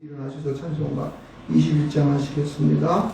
일어나셔서 찬송가 21장 하시겠습니다.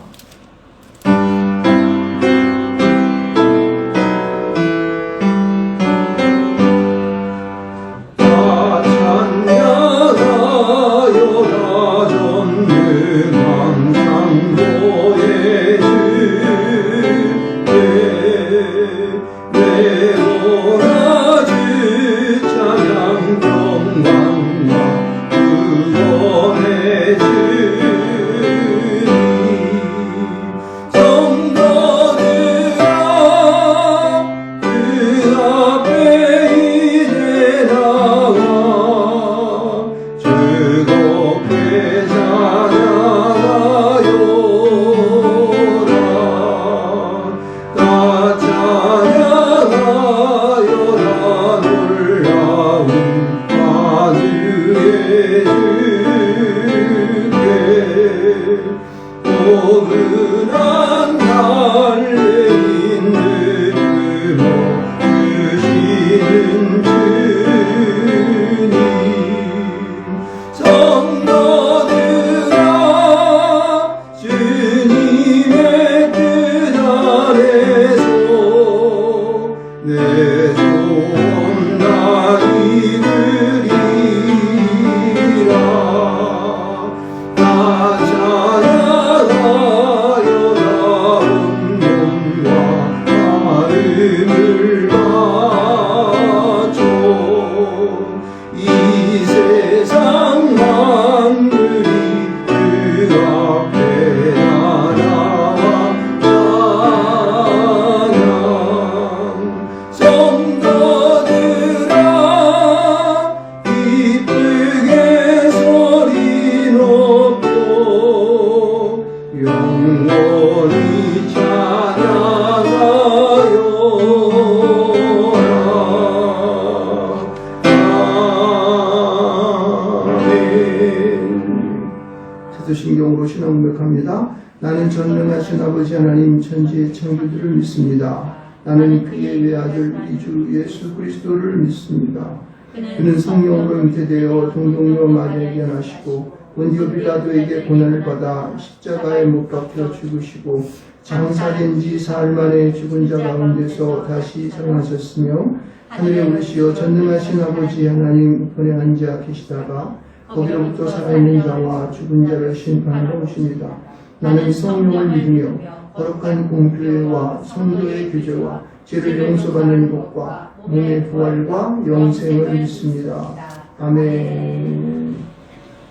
사도신경으로 신앙 고백합니다. 나는 전능하신 아버지 하나님 천지의 창조주를 믿습니다. 나는 그의 외아들 우리 주 예수 그리스도를 믿습니다. 그는 성령으로 잉태되어 동정녀 마리아에게 나시고 본디오 빌라도에게 고난을 받아 십자가에 못 박혀 죽으시고 장사된 지 사흘 만에 죽은 자 가운데서 다시 살아나셨으며 하늘에 오르시어 전능하신 아버지 하나님 우편에 앉아 계시다가 거기로부터 살아있는 자와 죽은 자를 심판하러 오십니다. 나는 성령을 믿으며 거룩한 공교회와 성도의 교제와 죄를 용서받는 것과 몸의 부활과 영생을 믿습니다. 아멘.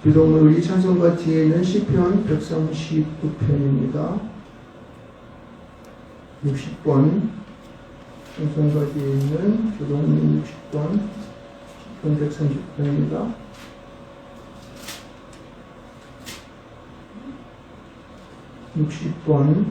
교동은 우리 찬송가 뒤에 있는 시편 139편입니다. 60번 찬송가 뒤에 있는 교동은 60번 시편 139편입니다. 60번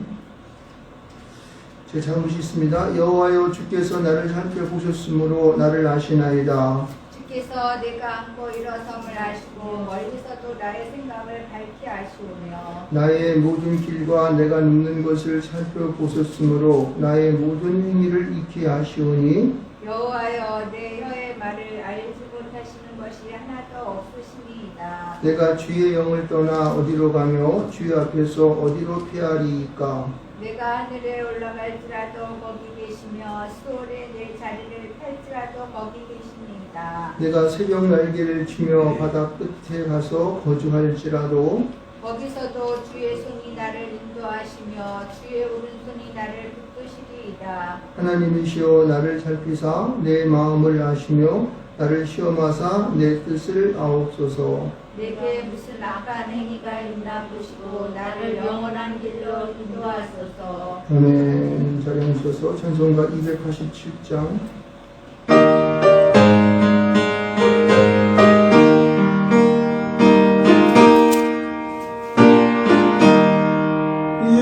제 잘못이 있습니다. 여호와여 주께서 나를 살펴보셨으므로 나를 아시나이다. 주께서 내가 안고 일어섬을 아시고 멀리서도 나의 생각을 밝히 아시오며 나의 모든 길과 내가 눕는 것을 살펴보셨으므로 나의 모든 행위를 익히 아시오니 여호와여 내 혀의 말을 알지 못하시는 것이 하나도 없으시니이다. 내가 주의 영을 떠나 어디로 가며 주의 앞에서 어디로 피하리이까. 내가 하늘에 올라갈지라도 거기 계시며 수월에 내 자리를 펼지라도 거기 계십니다. 내가 새벽 날개를 치며 바다 끝에 가서 거주할지라도 거기서도 주의 손이 나를 인도하시며 주의 오른손이 나를 붙드시리이다. 하나님이시여 나를 살피사 내 마음을 아시며 나를 시험하사 내 뜻을 아옵소서. 내게 무슨 악한 행위가 있나 보시고 나를 영원한 길로 인도하소서. 아멘. 자리에 앉으셔서 찬송가 287장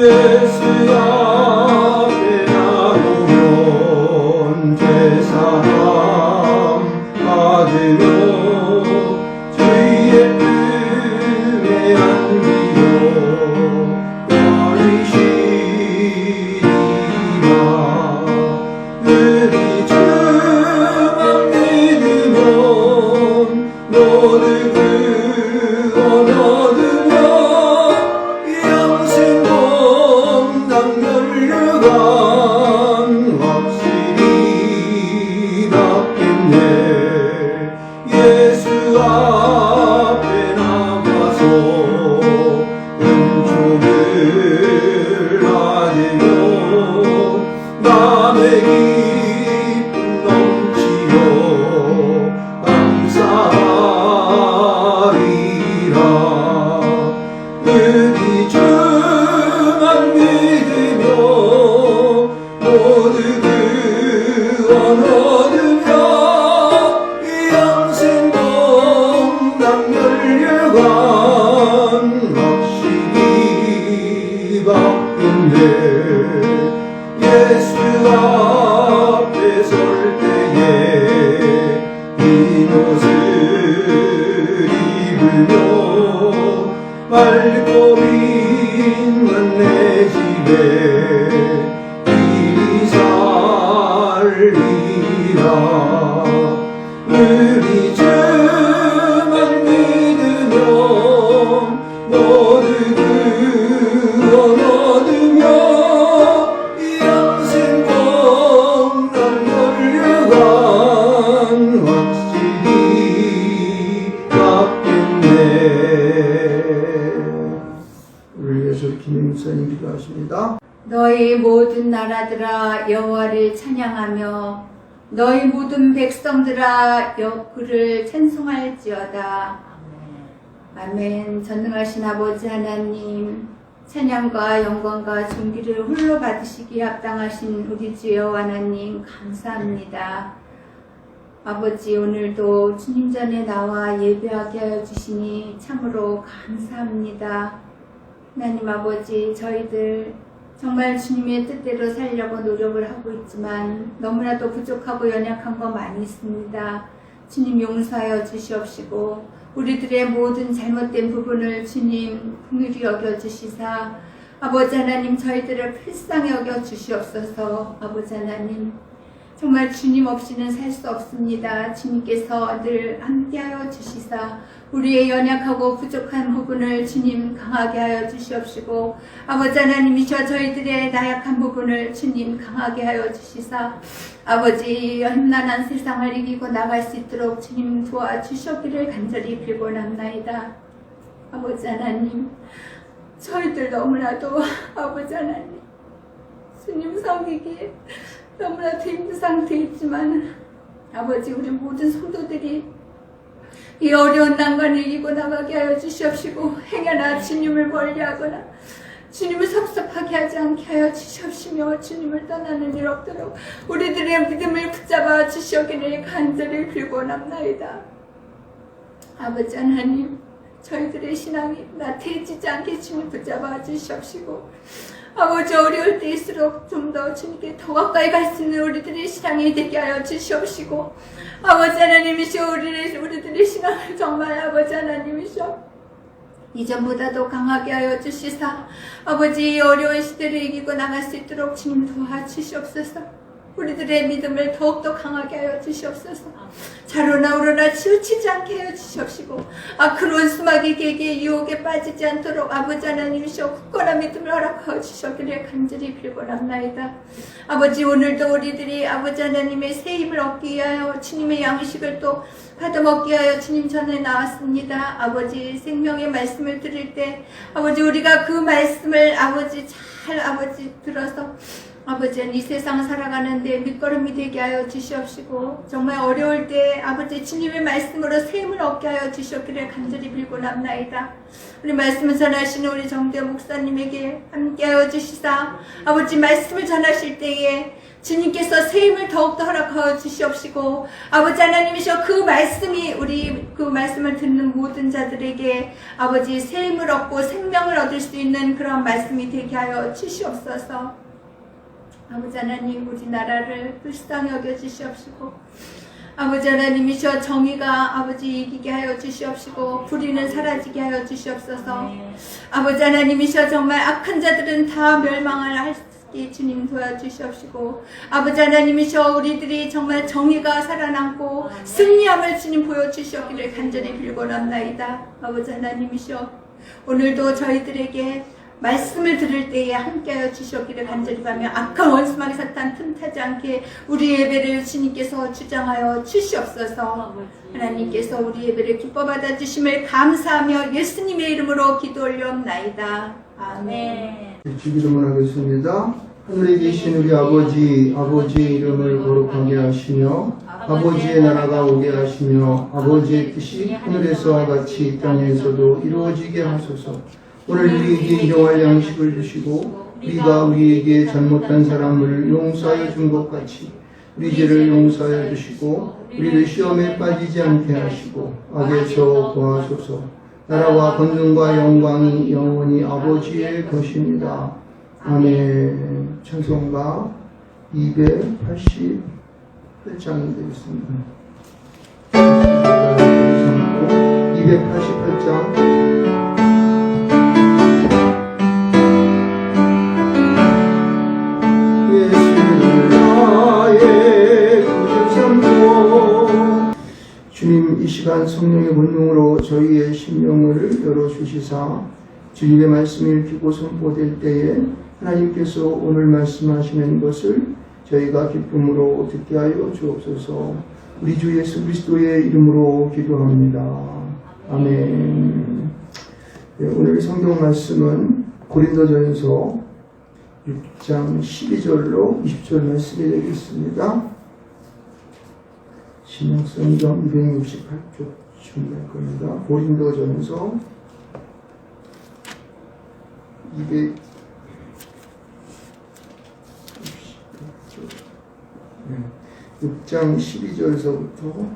예수야 나오면 죄사함 받으며 주의 품에 안기며 버리시리라. 우리 주만 믿으면 너를 구원하는 말고민은 내 집에 이리 살리라. 늘 이제만 믿으면 모두 구원 얻으며 이 양생 꼭 남물려간 확실히 갚겠네. 우리 위해서 김인 목사님 기도하십니다. 너희 모든 나라들아 여호와를 찬양하며 너희 모든 백성들아 그를 찬송할지어다. 아멘. 전능하신 아버지 하나님, 찬양과 영광과 존귀를 홀로 받으시기에 합당하신 우리 주 여호와 하나님 감사합니다. 아버지, 오늘도 주님 전에 나와 예배하게 하여 주시니 참으로 감사합니다. 하나님 아버지, 저희들 정말 주님의 뜻대로 살려고 노력을 하고 있지만 너무나도 부족하고 연약한 거 많이 있습니다. 주님 용서하여 주시옵시고 우리들의 모든 잘못된 부분을 주님 긍휼히 여겨 주시사 아버지 하나님 저희들을 불쌍히 여겨 주시옵소서. 아버지 하나님 정말 주님 없이는 살 수 없습니다. 주님께서 늘 함께하여 주시사 우리의 연약하고 부족한 부분을 주님 강하게 하여 주시옵시고 아버지 하나님이셔 저희들의 나약한 부분을 주님 강하게 하여 주시사 아버지 험난한 세상을 이기고 나갈 수 있도록 주님 도와주시기를 간절히 빌고남나이다. 아버지 하나님 저희들 너무나도 아버지 하나님 주님 섬기기에 너무나도 힘든 상태에 있지만 아버지 우리 모든 성도들이 이 어려운 난관을 이기고 나가게 하여 주시옵시고 행여나 주님을 멀리하거나 주님을 섭섭하게 하지 않게 하여 주시옵시며 주님을 떠나는 일 없도록 우리들의 믿음을 붙잡아 주시오기를 간절히 빌고남나이다. 아버지 하나님 저희들의 신앙이 나태해지지 않게 주님 붙잡아 주시옵시고 아버지 어려울 때일수록 좀 더 주님께 더 가까이 갈 수 있는 우리들의 신앙이 되게 하여 주시옵시고 아버지 하나님이시여 우리들의 신앙을 정말 아버지 하나님이시여 이전보다도 강하게 하여 주시사 아버지 어려운 시대를 이기고 나갈 수 있도록 주님 도와주시옵소서. 우리들의 믿음을 더욱더 강하게 하여 주시옵소서. 자로나 우로나 치우치지 않게 하여 주시옵시고 그 원수마귀 계기에 유혹에 빠지지 않도록 아버지 하나님이시여 굳건한 믿음을 허락하여 주시기를 간절히 빌고남나이다. 아버지 오늘도 우리들이 아버지 하나님의 새 힘을 얻기 위하여 주님의 양식을 또 받아먹기 위하여 주님 전에 나왔습니다. 아버지 생명의 말씀을 들을 때 아버지 우리가 그 말씀을 아버지 잘 아버지 들어서 아버지 이 세상 살아가는데 밑거름이 되게 하여 주시옵시고 정말 어려울 때 아버지 주님의 말씀으로 새 힘을 얻게 하여 주시옵기를 간절히 빌고남나이다. 우리 말씀을 전하시는 우리 정대 목사님에게 함께 하여 주시사 아버지 말씀을 전하실 때에 주님께서 새 힘을 더욱더 허락하여 주시옵시고 아버지 하나님이시여 그 말씀이 우리 그 말씀을 듣는 모든 자들에게 아버지 새 힘을 얻고 생명을 얻을 수 있는 그런 말씀이 되게 하여 주시옵소서. 아버지 하나님 우리나라를 불쌍히 여겨주시옵시고 아버지 하나님이시여 정의가 아버지 이기게 하여 주시옵시고 불의는 사라지게 하여 주시옵소서. 아버지 하나님이시여 정말 악한 자들은 다 멸망을 할 수 있게 주님 도와주시옵시고 아버지 하나님이시여 우리들이 정말 정의가 살아남고 승리함을 주님 보여주시옵기를 간절히 빌고남나이다. 아버지 하나님이시여 오늘도 저희들에게 말씀을 들을 때에 함께하여 주시옵기를 간절히 바라며 악한 원수마귀 사탄 틈타지 않게 우리 예배를 주님께서 주장하여 주시옵소서. 하나님께서 우리 예배를 기뻐 받아주심을 감사하며 예수님의 이름으로 기도 올려옵나이다. 아멘. 주기도문 하겠습니다. 하늘에 계신 우리 아버지의 이름을 거룩하게 하시며 아버지의 나라가 오게 하시며 아버지의 뜻이 하늘에서와 같이 이 땅에서도 이루어지게 하소서. 오늘 우리에게 일용할 양식을 주시고 우리가 우리에게 잘못한 사람을 용서하여 준 것 같이 우리 죄를 용서하여 주시고 우리를 시험에 빠지지 않게 하시고 악에서 구하소서. 나라와 권능과 영광이 영원히 아버지의 것입니다. 아멘. 찬송가 288장이 되겠습니다. 288장 열어주시사 주님의 말씀이 읽히고 선포될 때에 하나님께서 오늘 말씀하시는 것을 저희가 기쁨으로 듣게 하여 주옵소서. 우리 주 예수 그리스도의 이름으로 기도합니다. 아멘. 네, 오늘 성경 말씀은 고린도전서 6장 12절로 20절 말씀이 되겠습니다. 신약성경 268쪽 준비할 겁니다. 고린도전서 6장 12절서부터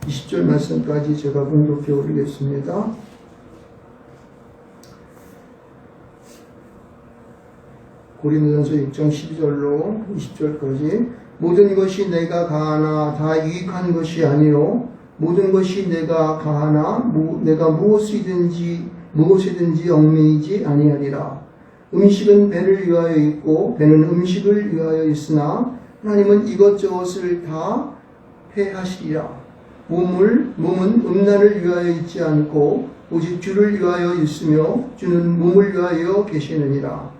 20절 말씀까지 제가 봉독해 올리겠습니다. 고린도전서 6장 12절로 20절까지 모든 것이 내가 가하나 다 유익한 것이 아니요 모든 것이 내가 가하나 내가 무엇이든지 얽매이지 아니하리라. 음식은 배를 위하여 있고 배는 음식을 위하여 있으나 하나님은 이것저것을 다 패하시리라. 몸은 음란을 위하여 있지 않고 오직 주를 위하여 있으며 주는 몸을 위하여 계시느니라.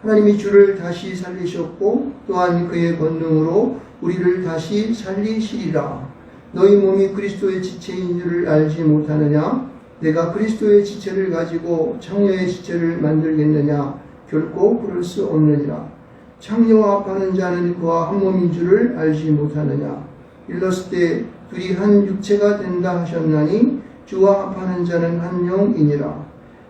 하나님이 주를 다시 살리셨고 또한 그의 권능으로 우리를 다시 살리시리라. 너희 몸이 그리스도의 지체인 줄을 알지 못하느냐? 내가 그리스도의 지체를 가지고 창녀의 지체를 만들겠느냐? 결코 그럴 수 없느니라. 창녀와 합하는 자는 그와 한 몸인 줄을 알지 못하느냐? 일렀을 때 둘이 한 육체가 된다 하셨나니 주와 합하는 자는 한 영이니라.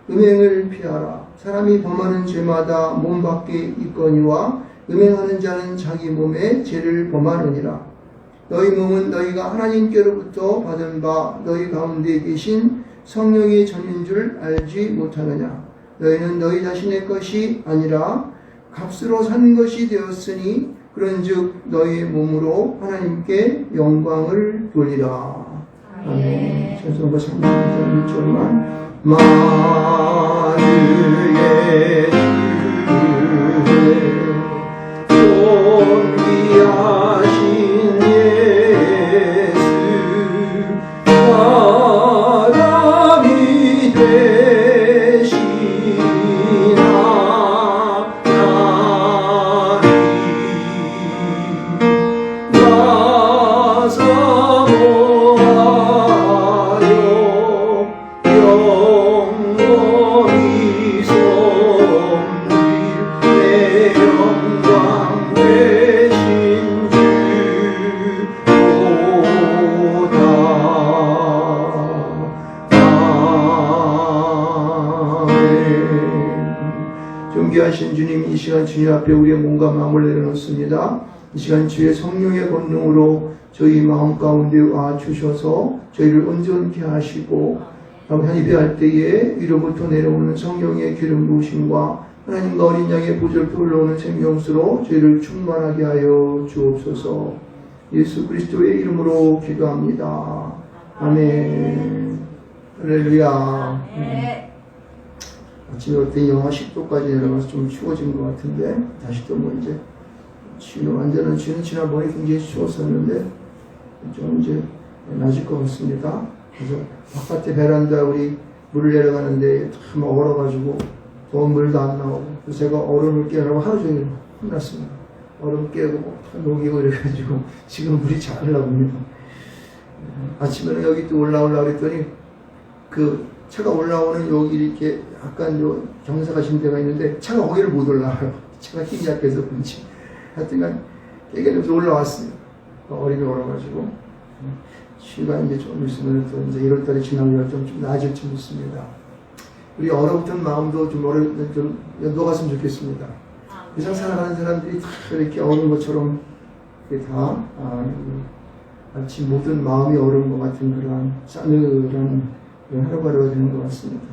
음행을 피하라. 사람이 범하는 죄마다 몸 밖에 있거니와 음행하는 자는 자기 몸에 죄를 범하느니라. 너희 몸은 너희가 하나님께로부터 받은 바 너희 가운데 계신 성령의 전인 줄 알지 못하느냐. 너희는 너희 자신의 것이 아니라 값으로 산 것이 되었으니 그런즉 너희 몸으로 하나님께 영광을 돌리라. 아멘. 찬송가 36절 1절만 만유의 주의 존귀하신 예수 사람이 되시나 나리 사모하여 영원히 섬길 내 영광 되신 주로다. 아멘. 존귀하신 주님, 이 시간 주님 앞에 우리의 몸과 마음을 내려놓습니다. 이 시간 주의 성령의 권능으로 저희 마음 가운데 와 주셔서 저희를 온전케 하시고 하나님 예배할 때에 위로부터 내려오는 성령의 기름 부으심과 하나님과 어린 양의 보혈표 흘러오는 생명수로 저희를 충만하게 하여 주옵소서. 예수 그리스도의 이름으로 기도합니다. 아멘. 할렐루야. 아침에 어떤 영하 10도까지 내려가서 좀 추워진 것 같은데 다시 또 뭐 이제 완전한 지난번에 굉장히 추웠었는데 좀 이제 낮을 것 같습니다. 그래서 바깥에 베란다 우리 물을 내려가는데 참 얼어가지고 더운 물도 안 나오고 그래서 제가 얼음을 깨라고 하루 종일 혼났습니다. 얼음 깨고 녹이고 이래가지고 지금 물이 잘 나옵니다. 아침에는 여기 또 올라오려고 그랬더니 그 차가 올라오는 여기 이렇게 약간 요 경사가 진 데가 있는데 차가 거기를 못 올라와요. 차가 힘이 약해서 그런지. 하여튼간 깨게 올라왔습니다. 어리게 얼어가지고. 쉬가 이제 좀 있으면 또 이제 1월달에 지나면 좀 나아질 줄 믿습니다. 우리 얼어붙은 마음도 좀 녹았으면 좋겠습니다. 세상 살아가는 사람들이 다 이렇게 얼은 것처럼 다 마치 모든 마음이 얼은 것 같은 그런 싸늘한 하루하루가 되는 것 같습니다.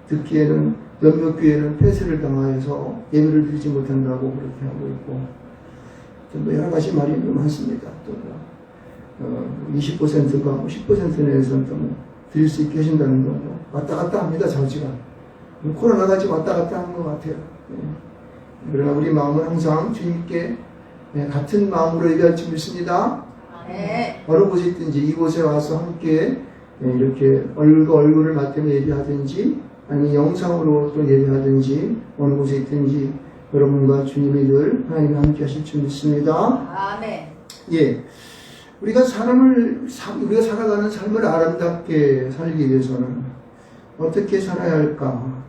듣기에는 몇몇 교회는 폐쇄를 당하여서 예배를 드리지 못한다고 그렇게 하고 있고 또 여러 가지 말이 많습니다. 또 20%가 10% 내에서는 또 드릴 수 있게 하신다는 거 왔다 갔다 합니다. 정치가 코로나가 지금 왔다 갔다 하는 것 같아요. 그러나 우리 마음은 항상 주님께 같은 마음으로 예배할 줄 믿습니다. 어느 곳에 있든지 이곳에 와서 함께 이렇게 얼굴과 얼굴을 맞대며 예배하든지 아니면 영상으로 또 예배하든지 어느 곳에 있든지 여러분과 주님이 늘 하나님이 함께 하실 줄 믿습니다. 아멘. 예, 우리가 우리가 살아가는 삶을 아름답게 살기 위해서는 어떻게 살아야 할까?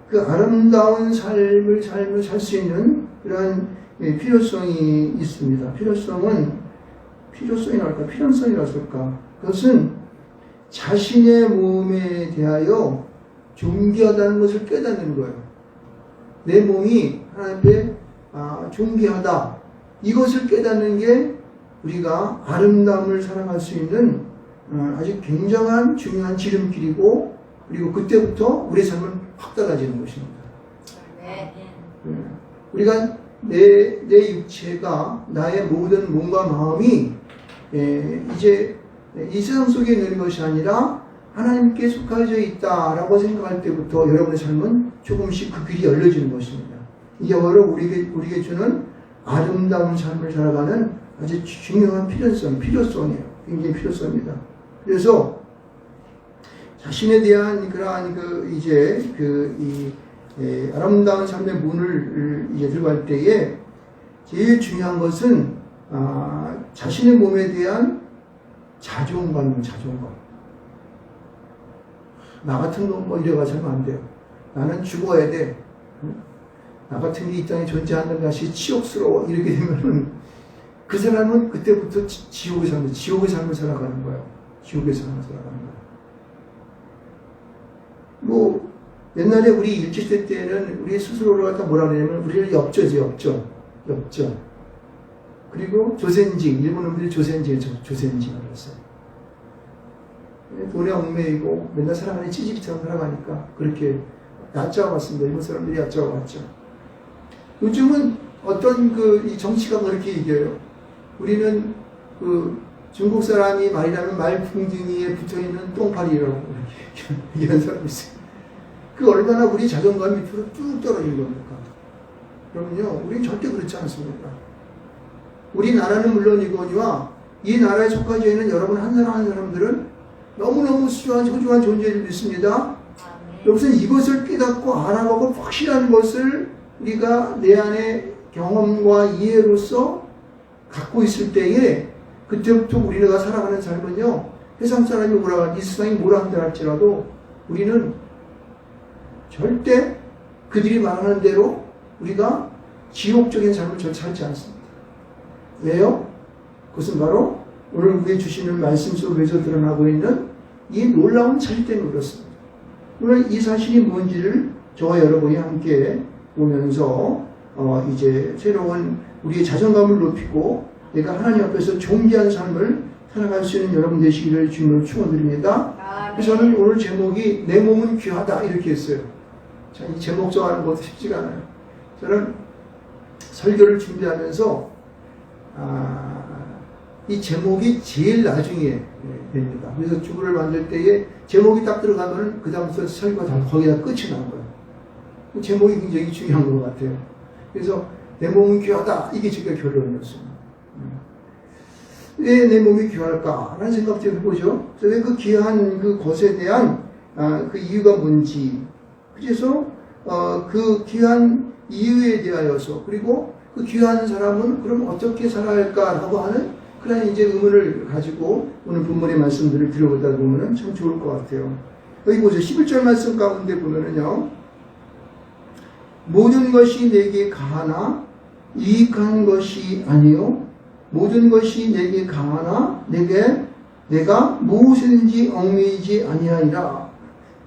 그 아름다운 삶을 살 수 있는 그런 필요성이 있습니다. 필연성이랄까? 그것은 자신의 몸에 대하여 존귀하다는 것을 깨닫는 거예요. 내 몸이 하나님 앞에 존귀하다. 이것을 깨닫는 게 우리가 아름다움을 살아갈 수 있는 아주 굉장한 중요한 지름길이고, 그리고 그때부터 우리의 삶은 확 달라지는 것입니다. 네. 우리가 내 육체가 나의 모든 몸과 마음이 이제 이 세상 속에 있는 것이 아니라 하나님께 속하여 있다라고 생각할 때부터 여러분의 삶은 조금씩 그 길이 열려지는 것입니다. 이게 바로 우리에게 주는 아름다운 삶을 살아가는 아주 중요한 필요성이에요. 굉장히 필요성입니다. 그래서 자신에 대한 그러한 아름다운 삶의 문을 이제 들어갈 때에 제일 중요한 것은 자신의 몸에 대한 자존감. 나 같은 놈 뭐 이래가지고 하면 안 돼요. 나는 죽어야 돼. 나 같은 게 이 땅에 존재하는 것이 치욕스러워. 이렇게 되면은 그 사람은 그때부터 지옥의 삶을 살아가는 거예요. 지옥의 삶을 살아가는 거예요. 뭐 옛날에 우리 일제시대 때는 우리 스스로를 갖다 뭐라 그러냐면 우리를 엽전. 그리고 조센징, 일본 놈들이 조센징이라고 했어요. 돈에 얽매이고 맨날 살아가는 찌질이처럼 살아가니까 그렇게 얕잡아왔습니다. 일본 사람들이 얕잡아왔죠. 요즘은 어떤 이 정치가 그렇게 얘기해요. 우리는 중국 사람이 말이라면 말풍등이에 붙어있는 똥파리라고 얘기하는 사람이 있어요. 그 얼마나 우리 자존감이 밑으로 쭉 떨어지는 겁니까? 그러면요, 우리는 절대 그렇지 않습니다. 우리나라는 물론이거니와 이 나라에 속하여 있는 여러분 한 사람 한 사람들은 너무너무 소중한 존재를 믿습니다. 여기서 이것을 깨닫고 알아보고 확실한 것을 우리가 내 안에 경험과 이해로서 갖고 있을 때에 그때부터 우리가 살아가는 삶은요, 세상 사람이 이 세상이 뭐라 한다 할지라도 우리는 절대 그들이 말하는 대로 우리가 지옥적인 삶을 절대 살지 않습니다. 왜요? 그것은 바로 오늘 우리에게 주시는 말씀 속에서 드러나고 있는 이 놀라운 사실 때문에 그렇습니다. 오늘 이 사실이 뭔지를 저와 여러분이 함께 보면서 이제 새로운 우리의 자존감을 높이고 내가 하나님 앞에서 존귀한 삶을 살아갈 수 있는 여러분 되시기를 주님으로 축원드립니다. 그래서 저는 오늘 제목이 내 몸은 귀하다 이렇게 했어요. 자, 이 제목 정하는 것도 쉽지가 않아요. 저는 설교를 준비하면서 이 제목이 제일 나중에 됩니다. 그래서 주부를 만들 때에 제목이 딱 들어가면 그 다음부터 설교가 다 거기다 끝이 난 거예요. 제목이 굉장히 중요한 것 같아요. 그래서 내 몸은 귀하다. 이게 제가 결론이었습니다. 왜 내 몸이 귀할까? 라는 생각 좀 해보죠. 왜 그 귀한 그 것에 대한 그 이유가 뭔지. 그래서 그 귀한 이유에 대하여서 그리고 그 귀한 사람은 그럼 어떻게 살아야 할까라고 하는 그런 이제 의문을 가지고 오늘 본문의 말씀들을 들여보다 보면 참 좋을 것 같아요. 여기 보세요. 11절 말씀 가운데 보면은요. 모든 것이 내게 가하나 유익한 것이 아니요 모든 것이 내게 가하나 내가 무엇이든지 얽매이지 아니하리라.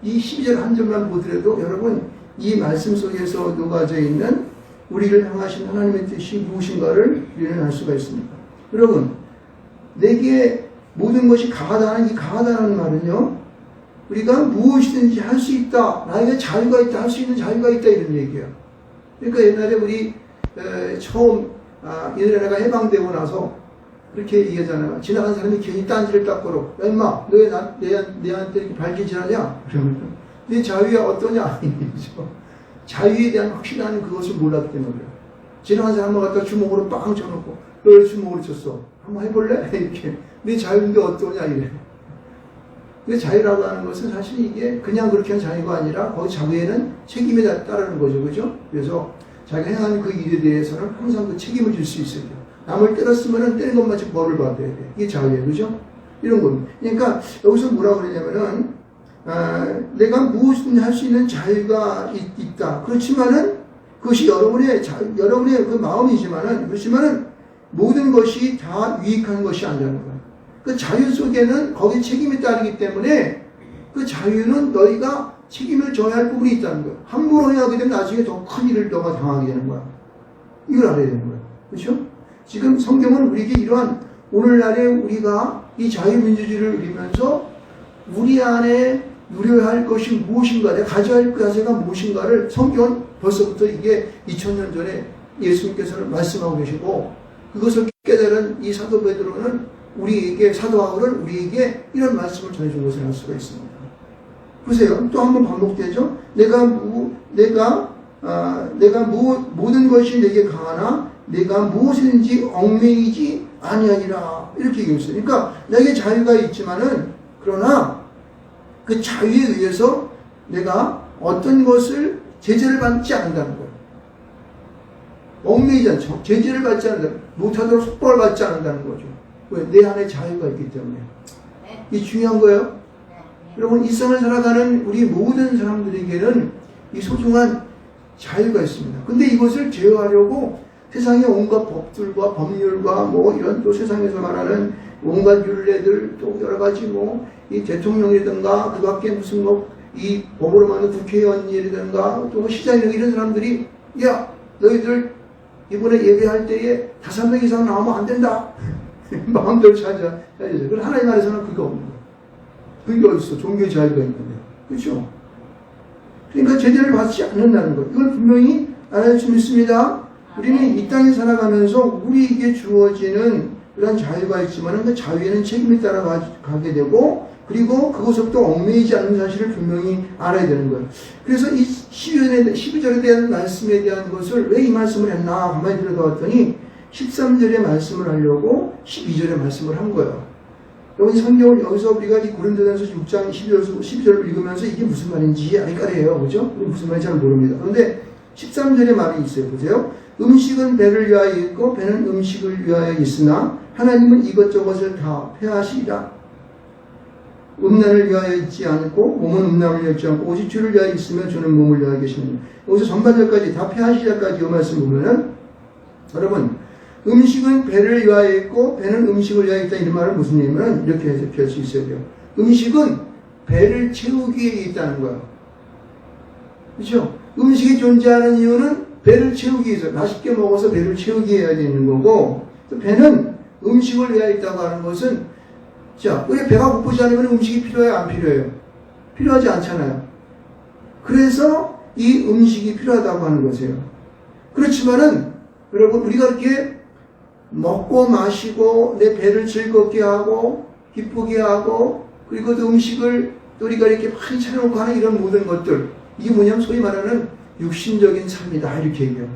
이 12절 한 절만 보더라도 여러분 이 말씀 속에서 녹아져 있는 우리를 향하신 하나님의 뜻이 무엇인가를 우리는 알 수가 있습니다. 여러분 내게 모든 것이 가하다는 이 가하다는 말은요 우리가 무엇이든지 할 수 있다, 나에게 자유가 있다, 할 수 있는 자유가 있다 이런 얘기예요. 그러니까 옛날에 우리 처음 얘네가 해방되고 나서 그렇게 얘기하잖아요. 지나간 사람이 괜히 딴지를 딱 걸어. 야 임마 너 왜 내한테 이렇게 밝게 지나냐? 그러면 내 자유가 어떠냐? 이죠. 자유에 대한 확신하는 그것을 몰랐기 때문에 그래요. 지나간 사람을 갖다 주먹으로 빵 쳐놓고 널 주먹으로 쳤어. 한번 해볼래? 이렇게 내 자유인데 어떠냐 이래. 그 자유라고 하는 것은 사실 이게 그냥 그렇게 한 자유가 아니라 거기 자유에는 책임이 따르는 거죠. 그죠? 그래서 자기가 행한 그 일에 대해서는 항상 그 책임을 질 수 있어야 돼요. 남을 때렸으면은 때린 것만 지 벌을 받아야 돼. 이게 자유예요. 그죠? 이런 겁니다. 그러니까 여기서 뭐라고 그러냐면은, 내가 무엇이든 할 수 있는 자유가 있다. 그렇지만은 그것이 여러분의 그 마음이지만은, 그렇지만은 모든 것이 다 유익한 것이 아니라는 거예요. 그 자유 속에는 거기에 책임이 따르기 때문에 그 자유는 너희가 책임을 져야 할 부분이 있다는 거예요. 함부로 행하게 되면 나중에 더 큰 일을 너가 당하게 되는 거야. 이걸 알아야 되는 거예요. 그렇죠? 지금 성경은 우리에게 이러한 오늘날에 우리가 이 자유민주주의를 누리면서 우리 안에 누려야 할 것이 무엇인가, 내가 가져야 할 것가 무엇인가를 성경은 벌써부터 이게 2000년 전에 예수님께서는 말씀하고 계시고, 그것을 깨달은 이 사도 베드로는 사도 바울은 우리에게 이런 말씀을 전해준 것을 알 수가 있습니다. 보세요. 또 한번 반복되죠. 내가 모든 것이 내게 강하나 내가 무엇이든지 얽매이지 아니하니라. 이렇게 얘기했어요. 그러니까 내게 자유가 있지만은, 그러나 그 자유에 의해서 내가 어떤 것을 제재를 받지 않는다는 거예요. 얽매이지 않죠. 제재를 받지 않는다. 못하도록 속박을 받지 않는다는 거죠. 왜? 내 안에 자유가 있기 때문에. 이게 중요한 거예요. 여러분, 이 세상을 살아가는 우리 모든 사람들에게는 이 소중한 자유가 있습니다. 근데 이것을 제어하려고 세상의 온갖 법들과 법률과 이런 또 세상에서 말하는 온갖 율례들, 또 여러 가지 이 대통령이라든가 그 밖에 무슨 이 법으로 만든 국회의원이라든가 또 시장이라든가 이런 사람들이, 야, 너희들 이번에 예배할 때에 5명 이상 나오면 안 된다. 마음대로 찾아야죠. 그럼 하나님 안에서는 그게 없는 거예요. 그게 어딨어? 종교의 자유가 있는데. 그렇죠? 그러니까 제재를 받지 않는다는 거예요. 이걸 분명히 알아야 수 있습니다. 우리는 이 땅에 살아가면서 우리에게 주어지는 그런 자유가 있지만 그 자유에는 책임이 따라가게 되고, 그리고 그것부터 얽매이지 않는 사실을 분명히 알아야 되는 거예요. 그래서 이 12절에 대한 말씀에 대한 것을 왜 이 말씀을 했나 가만히 들여다봤더니 13절의 말씀을 하려고 12절의 말씀을 한 거예요. 여러분, 성경을 여기서 우리가 이 고린도전서 6장 12절을 읽으면서 이게 무슨 말인지 알까래요. 그죠? 무슨 말인지 잘 모릅니다. 그런데 13절의 말이 있어요. 보세요. 음식은 배를 위하여 있고 배는 음식을 위하여 있으나 하나님은 이것저것을 다 폐하시리라. 음란을 위하여 있지 않고 몸은 음란을 위하여 있지 않고 오직 주를 위하여 있으면 주는 몸을 위하여 계십니다. 여기서 전반절까지 다 폐하시리라까지 이 말씀 보면은, 여러분, 음식은 배를 위하여 있고 배는 음식을 위하여 있다, 이런 말은 무슨 얘기냐면 이렇게 해석할 수 있어야 돼요. 음식은 배를 채우기 위해 있다는 거예요. 그렇죠? 음식이 존재하는 이유는 배를 채우기 위해서, 맛있게 먹어서 배를 채우기 위해 있는 거고, 또 배는 음식을 위하여 있다고 하는 것은, 자, 우리 배가 고프지 않으면 음식이 필요해요? 안 필요해요? 필요하지 않잖아요. 그래서 이 음식이 필요하다고 하는 것이에요. 그렇지만은 여러분, 우리가 이렇게 먹고 마시고 내 배를 즐겁게 하고 기쁘게 하고, 그리고 또 음식을 또 우리가 이렇게 많이 차려놓고 하는 이런 모든 것들, 이게 뭐냐면 소위 말하는 육신적인 삶이다, 이렇게 얘기해요.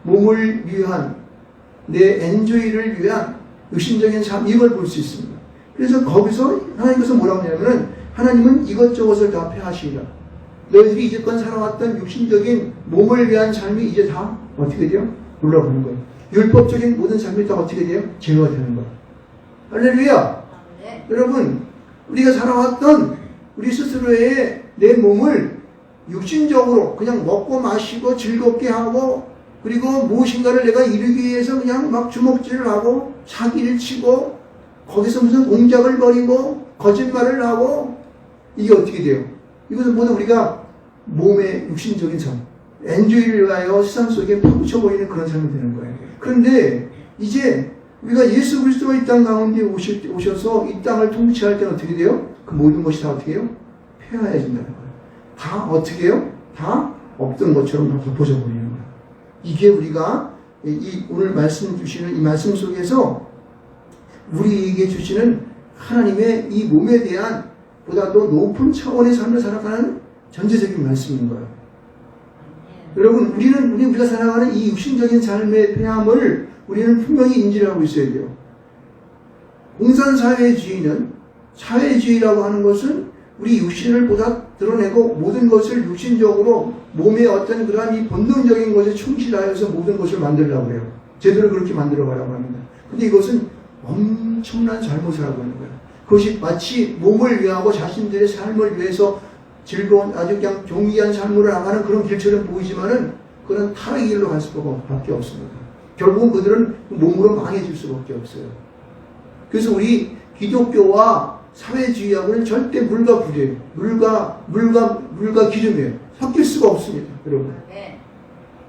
몸을 위한, 내 엔조이를 위한 육신적인 삶, 이걸 볼 수 있습니다. 그래서 거기서 하나님께서 뭐라고 하냐면은, 하나님은 이것저것을 다 폐하시리라. 너희들이 이제껏 살아왔던 육신적인 몸을 위한 삶이 이제 다 어떻게 돼요? 물러가는 거예요. 율법적인 모든 삶이 다 어떻게 돼요? 제어가 되는 거예요. 할렐루야! 네. 여러분, 우리가 살아왔던 우리 스스로의 내 몸을 육신적으로 그냥 먹고 마시고 즐겁게 하고, 그리고 무엇인가를 내가 이루기 위해서 그냥 막 주먹질을 하고 사기를 치고 거기서 무슨 공작을 벌이고 거짓말을 하고, 이게 어떻게 돼요? 이것은 모두 우리가 몸의 육신적인 삶, 엔조이를 위하여 세상 속에 파묻혀버리는 그런 삶이 되는 거예요. 그런데 이제 우리가 예수 그리스도가 이 땅 가운데 오셔서 이 땅을 통치할 때는 어떻게 돼요? 그 모든 것이 다 어떻게 해요? 폐하해진다는 거예요. 다 어떻게 해요? 다 없던 것처럼 다 덮어져 버리는 거예요. 이게 우리가 오늘 말씀 주시는 이 말씀 속에서 우리에게 주시는 하나님의 이 몸에 대한 보다 더 높은 차원의 삶을 살아가는 전제적인 말씀인 거예요. 여러분, 우리가 살아가는 이 육신적인 삶의 폐함을 우리는 분명히 인지를 하고 있어야 돼요. 공산사회주의라고 하는 것은 우리 육신을 보다 드러내고 모든 것을 육신적으로 몸의 어떤 그러한 이 본능적인 것에 충실하여서 모든 것을 만들려고 해요. 제대로 그렇게 만들어 가라고 합니다. 근데 이것은 엄청난 잘못을 하고 있는 거예요. 그것이 마치 몸을 위하고 자신들의 삶을 위해서 즐거운 아주 그냥 종이한 삶을 나가는 그런 길처럼 보이지만은 그런 타락의 길로 갈 수밖에 없습니다. 결국은 그들은 몸으로 망해질 수밖에 없어요. 그래서 우리 기독교와 사회주의하고는 절대 물과 불이에요. 물과 기름이에요. 섞일 수가 없습니다, 여러분.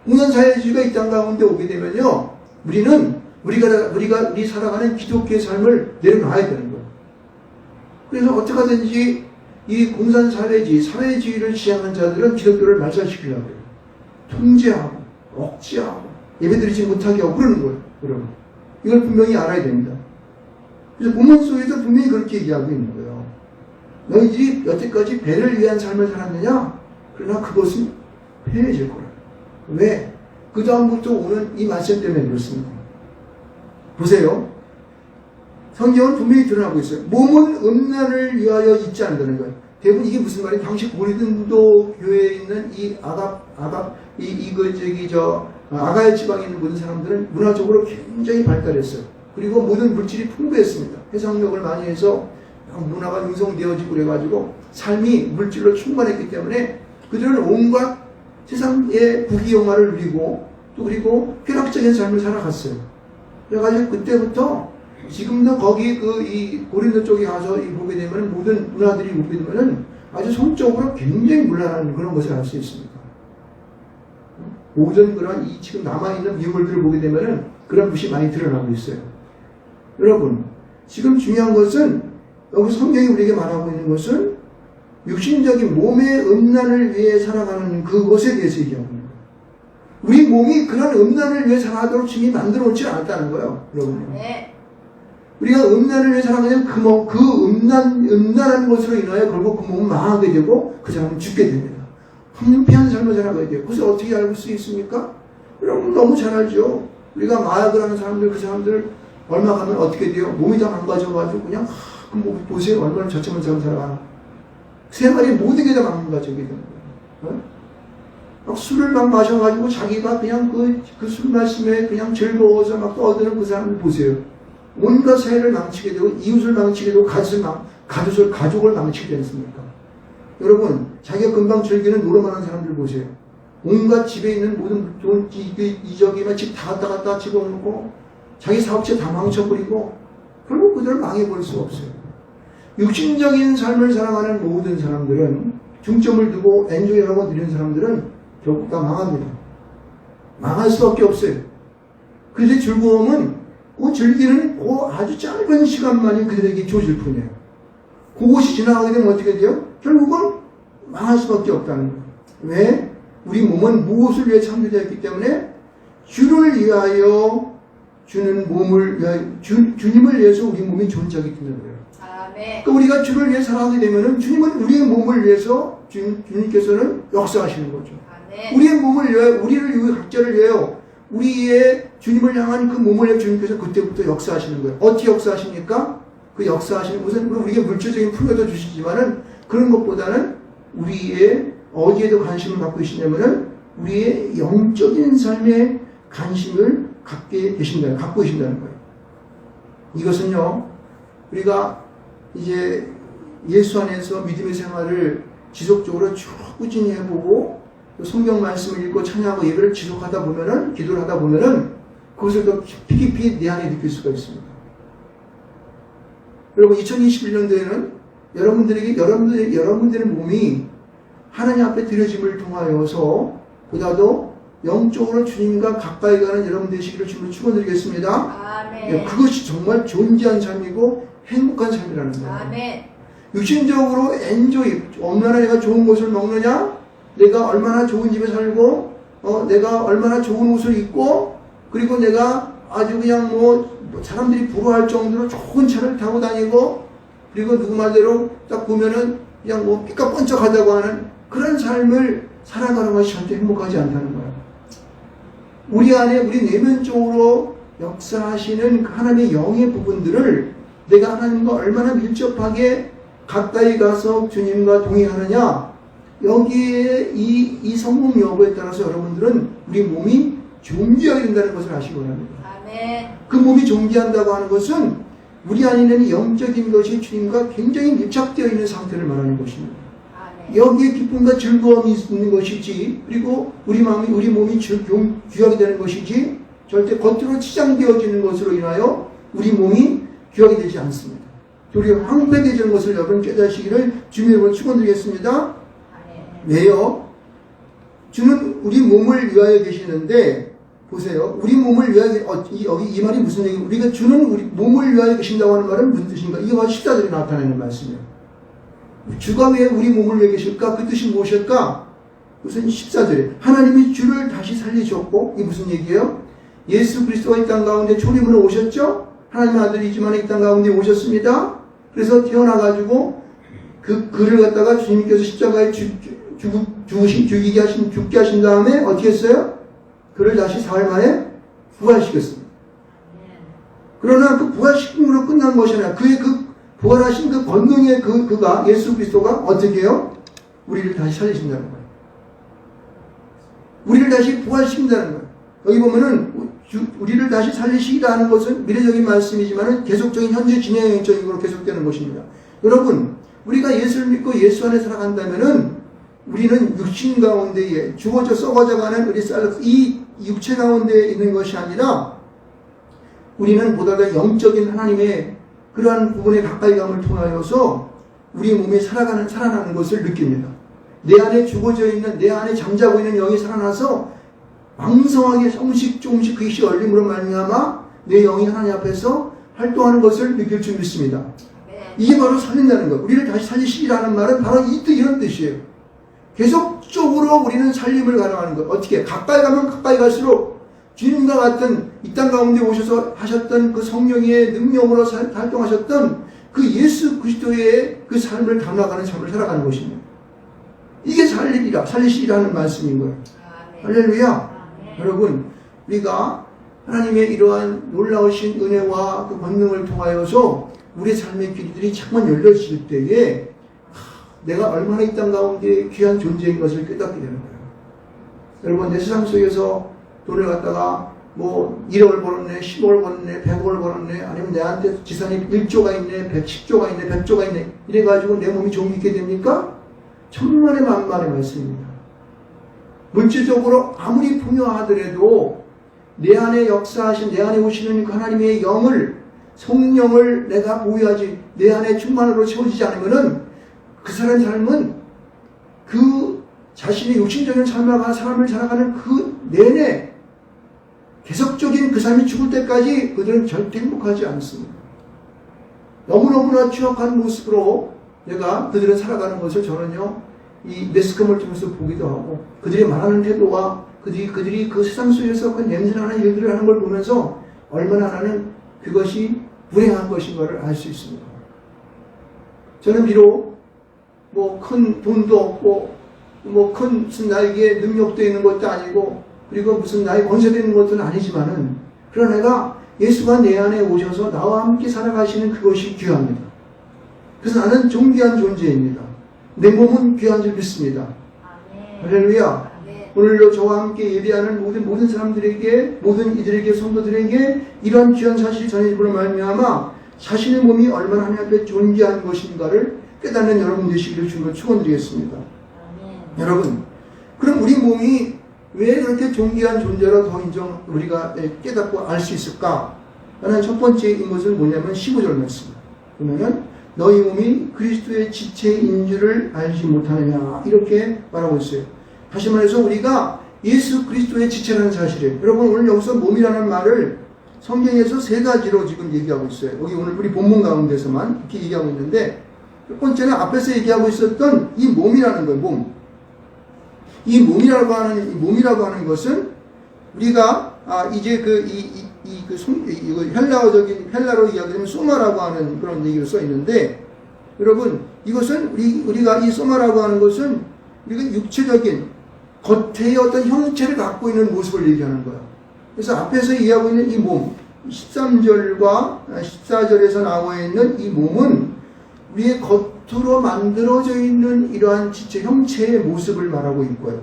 공산사회주의가 이 땅 가운데 오게 되면요, 우리 살아가는 기독교의 삶을 내려놔야 되는 거예요. 그래서 어떻게 하든지 이 공산사회주의, 사회주의를 지향한 자들은 기독교를 말살시키려고 해요. 통제하고, 억제하고, 예배드리지 못하게 하고 그러는 거예요, 여러분. 이걸 분명히 알아야 됩니다. 그래서 본문 속에서 분명히 그렇게 얘기하고 있는 거예요. 너희들이 여태까지 배를 위한 삶을 살았느냐? 그러나 그것은 패해질 거라. 왜? 그 다음부터 오는 이 말씀 때문에 그렇습니다. 보세요. 성경은 분명히 드러나고 있어요. 몸은 음란을 위하여 있지 않는다는 거예요. 대부분 이게 무슨 말이에요? 당시 고린도 교회에 있는 이 아가야 지방에 있는 모든 사람들은 문화적으로 굉장히 발달했어요. 그리고 모든 물질이 풍부했습니다. 해상력을 많이 해서 문화가 형성되어지고 그래가지고 삶이 물질로 충만했기 때문에 그들은 온갖 세상의 부귀영화를 누리고 또 그리고 쾌락적인 삶을 살아갔어요. 그래가지고 그때부터 지금도 거기 이 고린도 쪽에 가서 보게 되면 모든 문화들이 보게 되면은 아주 성적으로 굉장히 문란한 그런 것을 알 수 있습니다. 모든 그런 지금 남아있는 미물들을 보게 되면은 그런 것이 많이 드러나고 있어요. 여러분, 지금 중요한 것은 여기 성경이 우리에게 말하고 있는 것은 육신적인 몸의 음란을 위해 살아가는 그것에 대해서 얘기하고 있는 거예요. 우리 몸이 그런 음란을 위해 살아가도록 주님이 만들어 놓지 않았다는 거예요, 여러분. 네. 우리가 음란을 위해 살아가면 음란한 것으로 인하여 결국 그 몸은 망하게 되고 그 사람은 죽게 됩니다. 황폐한 삶을 살아가야 돼요. 그것을 어떻게 알 수 있습니까? 여러분 너무 잘 알죠. 우리가 마약을 하는 사람들, 그 사람들 얼마 가면 어떻게 돼요? 몸이 다 망가져가지고 그냥 그럼 보세요. 얼마나 저참한 삶을 살아가나. 생활이 모든 게 다 망가지게 되는 거예요. 막 술을 막 마셔가지고 자기가 그냥 그 술 마심에 그냥 즐거워서 막 떠드는 그 사람을 보세요. 온갖 사회를 망치게 되고 이웃을 망치게 되고 가족을 망치게 되지 않습니까? 여러분, 자기가 금방 즐기는 노름하는 사람들 보세요. 온갖 집에 있는 모든 좋은 이적이면 집 다 갖다 집어넣고 자기 사업체 다 망쳐버리고 결국 그들을 망해버릴 수가 없어요. 육신적인 삶을 살아가는 모든 사람들은 중점을 두고 엔조이하고 누리는 사람들은 결국 다 망합니다. 망할 수밖에 없어요. 그들의 즐거움은 그 즐기는 그 아주 짧은 시간만이 그들에게 주어질 뿐이에요. 그것이 지나가게 되면 어떻게 돼요? 결국은 망할 수밖에 없다는 거예요. 왜? 우리 몸은 무엇을 위해 창조되었기 때문에 주를 위하여 주는 몸을 위하여 주님을 위해서 우리 몸이 존재하기 때문에 그래요. 그러니까 우리가 주를 위해 살아가게 되면은 주님은 우리의 몸을 위해서 주님께서는 역사하시는 거죠. 우리의 몸을 위하여 우리를 위해 각자를 위하여 우리의 주님을 향한 그 몸을 위해 주님께서 그때부터 역사하시는 거예요. 어떻게 역사하십니까? 그 역사하시는 것은 우리에게 물질적인 풍요도 주시지만은 그런 것보다는 우리의 어디에도 관심을 갖고 계시냐면은 우리의 영적인 삶에 관심을 갖고 계신다는 거예요. 이것은요, 우리가 이제 예수 안에서 믿음의 생활을 지속적으로 쭉 꾸준히 해보고 성경 말씀을 읽고 찬양하고 예배를 지속하다 보면은, 기도를 하다 보면은 그것을 더 깊이 내 안에 느낄 수가 있습니다. 여러분, 2021년도에는 여러분들의 몸이 하나님 앞에 드려짐을 통하여서 보다도 영적으로 주님과 가까이 가는 여러분 되시기를 주님으로 축원드리겠습니다. 아멘. 그것이 정말 존귀한 삶이고 행복한 삶이라는 거예요. 아멘. 육신적으로 엔조이, 얼마나 내가 좋은 것을 먹느냐, 내가 얼마나 좋은 집에 살고, 내가 얼마나 좋은 옷을 입고, 그리고 내가 아주 그냥 사람들이 부러워할 정도로 좋은 차를 타고 다니고, 그리고 누구 말대로 딱 보면은 그냥 삐까뻔쩍하다고 하는 그런 삶을 살아가는 것이 절대 행복하지 않다는 거예요. 우리 안에, 우리 내면적으로 역사하시는 하나님의 영의 부분들을 내가 하나님과 얼마나 밀접하게 가까이 가서 주님과 동행하느냐, 여기에 이 성공 여부에 따라서 여러분들은 우리 몸이 존귀하게 된다는 것을 아시기 바랍니다. 아멘. 그 몸이 존귀한다고 하는 것은 우리 안에는 영적인 것이 주님과 굉장히 밀착되어 있는 상태를 말하는 것입니다. 아멘. 여기에 기쁨과 즐거움이 있는 것이지, 그리고 우리 몸이 귀하게 되는 것이지, 절대 겉으로 치장되어지는 것으로 인하여 우리 몸이 귀하게 되지 않습니다. 도리어 황폐해지는 것을 여러분 깨닫시기를 주님의 이름으로 축원드리겠습니다. 왜요? 주는 우리 몸을 위하여 계시는데, 보세요. 우리 몸을 위하여, 여기 이 말이 무슨 얘기예요? 우리가 주는 우리 몸을 위하여 계신다고 하는 말은 무슨 뜻인가? 이게 바로 십자들이 나타내는 말씀이에요. 주가 왜 우리 몸을 위해 계실까? 그 뜻이 무엇일까? 무슨 십자들이 하나님이 주를 다시 살리셨고, 이게 무슨 얘기예요? 예수 그리스도가 이 땅 가운데 초림으로 오셨죠? 하나님의 아들이지만 이 땅 가운데 오셨습니다. 그래서 태어나가지고 그를 갖다가 주님께서 십자가에 죽게 하신 다음에 어떻게 했어요? 그를 다시 사흘 만에 부활시켰습니다. 그러나 그 부활시킴으로 끝난 것이 아니라 그의 그 부활하신 그 권능의 그가 예수 그리스도가 어떻게 해요? 우리를 다시 살리신다는 거예요. 우리를 다시 부활시킨다는 거예요. 여기 보면은 우리를 다시 살리시기라 하는 것은 미래적인 말씀이지만 계속적인 현재 진행적으로 계속되는 것입니다. 여러분, 우리가 예수를 믿고 예수 안에 살아간다면은 우리는 육신 가운데에 죽어져 썩어져가는 우리 이 육체 가운데에 있는 것이 아니라 우리는 보다 더 영적인 하나님의 그러한 부분에 가까이 감을 통하여서 우리 몸이 살아나는 것을 느낍니다. 내 안에 죽어져 있는, 내 안에 잠자고 있는 영이 살아나서 왕성하게 조금씩 그것이 열림으로 말미암아 내 영이 하나님 앞에서 활동하는 것을 느낄 줄 믿습니다. 이게 바로 살린다는 것. 우리를 다시 살리시라는 말은 바로 이런 뜻이에요. 계속적으로 우리는 살림을 가능하는 것. 어떻게? 가까이 가면 가까이 갈수록 주님과 같은 이 땅 가운데 오셔서 하셨던 그 성령의 능력으로 활동하셨던 그 예수 그리스도의 그 삶을 담아가는 삶을 살아가는 것입니다. 이게 살리시라는 말씀인 거예요. 할렐루야. 여러분, 우리가 하나님의 이러한 놀라우신 은혜와 그 권능을 통하여서 우리의 삶의 길들이 잠깐 열려질 때에 내가 얼마나 이 땅 가운데 귀한 존재인 것을 깨닫게 되는 거예요. 여러분, 내 세상 속에서 돈을 갖다가 1억을 벌었네, 10억을 벌었네, 100억을 벌었네, 아니면 내한테 지산이 1조가 있네, 110조가 있네, 100조가 있네, 이래가지고 내 몸이 존귀하게 됩니까? 천만의 만만의 말씀입니다. 물질적으로 아무리 풍요하더라도 내 안에 역사하신, 내 안에 오시는 그 하나님의 영을, 성령을 내가 보유하지, 내 안에 충만으로 채워지지 않으면은 그 사람의 삶은 그 자신의 육신적인 삶을 살아가는 그 내내 계속적인 그 삶이 죽을 때까지 그들은 절대 행복하지 않습니다. 너무너무나 취약한 모습으로 내가 그들은 살아가는 것을 저는요, 이 매스컴을 통해서 보기도 하고, 그들이 말하는 태도와 그들이 그 세상 속에서 그 냄새나는 일들을 하는 걸 보면서 얼마나 나는 그것이 불행한 것인가를 알 수 있습니다. 저는 비록 큰 돈도 없고 큰 무슨 나에게 능력도 있는 것도 아니고 그리고 무슨 나의 권세도 있는 것은 아니지만은, 그러나 내가 예수가 내 안에 오셔서 나와 함께 살아가시는 그것이 귀합니다. 그래서 나는 존귀한 존재입니다. 내 몸은 귀한 줄 믿습니다. 할렐루야. 오늘도 저와 함께 예배하는 모든 사람들에게, 모든 이들에게, 성도들에게 이러한 귀한 사실이 전해짐으로 말미암아 자신의 몸이 얼마나 하나님 앞에 존귀한 것인가를 깨닫는 여러분 되시기를 주님으로 축원드리겠습니다. 여러분, 그럼 우리 몸이 왜 그렇게 존귀한 존재로 더 우리가 깨닫고 알 수 있을까? 라는 첫 번째인 것은 뭐냐면 15절 말씀. 그러면은 너희 몸이 그리스도의 지체인 줄을 알지 못하느냐, 이렇게 말하고 있어요. 다시 말해서 우리가 예수 그리스도의 지체라는 사실이에요. 여러분, 오늘 여기서 몸이라는 말을 성경에서 세 가지로 지금 얘기하고 있어요. 여기 오늘 우리 본문 가운데서만 이렇게 얘기하고 있는데, 첫 번째는 앞에서 얘기하고 있었던 이 몸이라는 거예요. 몸. 이 몸이라고 하는 것은 우리가 이제 헬라로 이야기하면 소마라고 하는 그런 얘기로 써 있는데, 여러분, 이것은 우리가 이 소마라고 하는 것은 우리가 육체적인 겉의 어떤 형체를 갖고 있는 모습을 얘기하는 거예요. 그래서 앞에서 얘기하고 있는 이 몸, 13절과 14절에서 나와 있는 이 몸은 우리의 겉으로 만들어져 있는 이러한 지체, 형체의 모습을 말하고 있고요.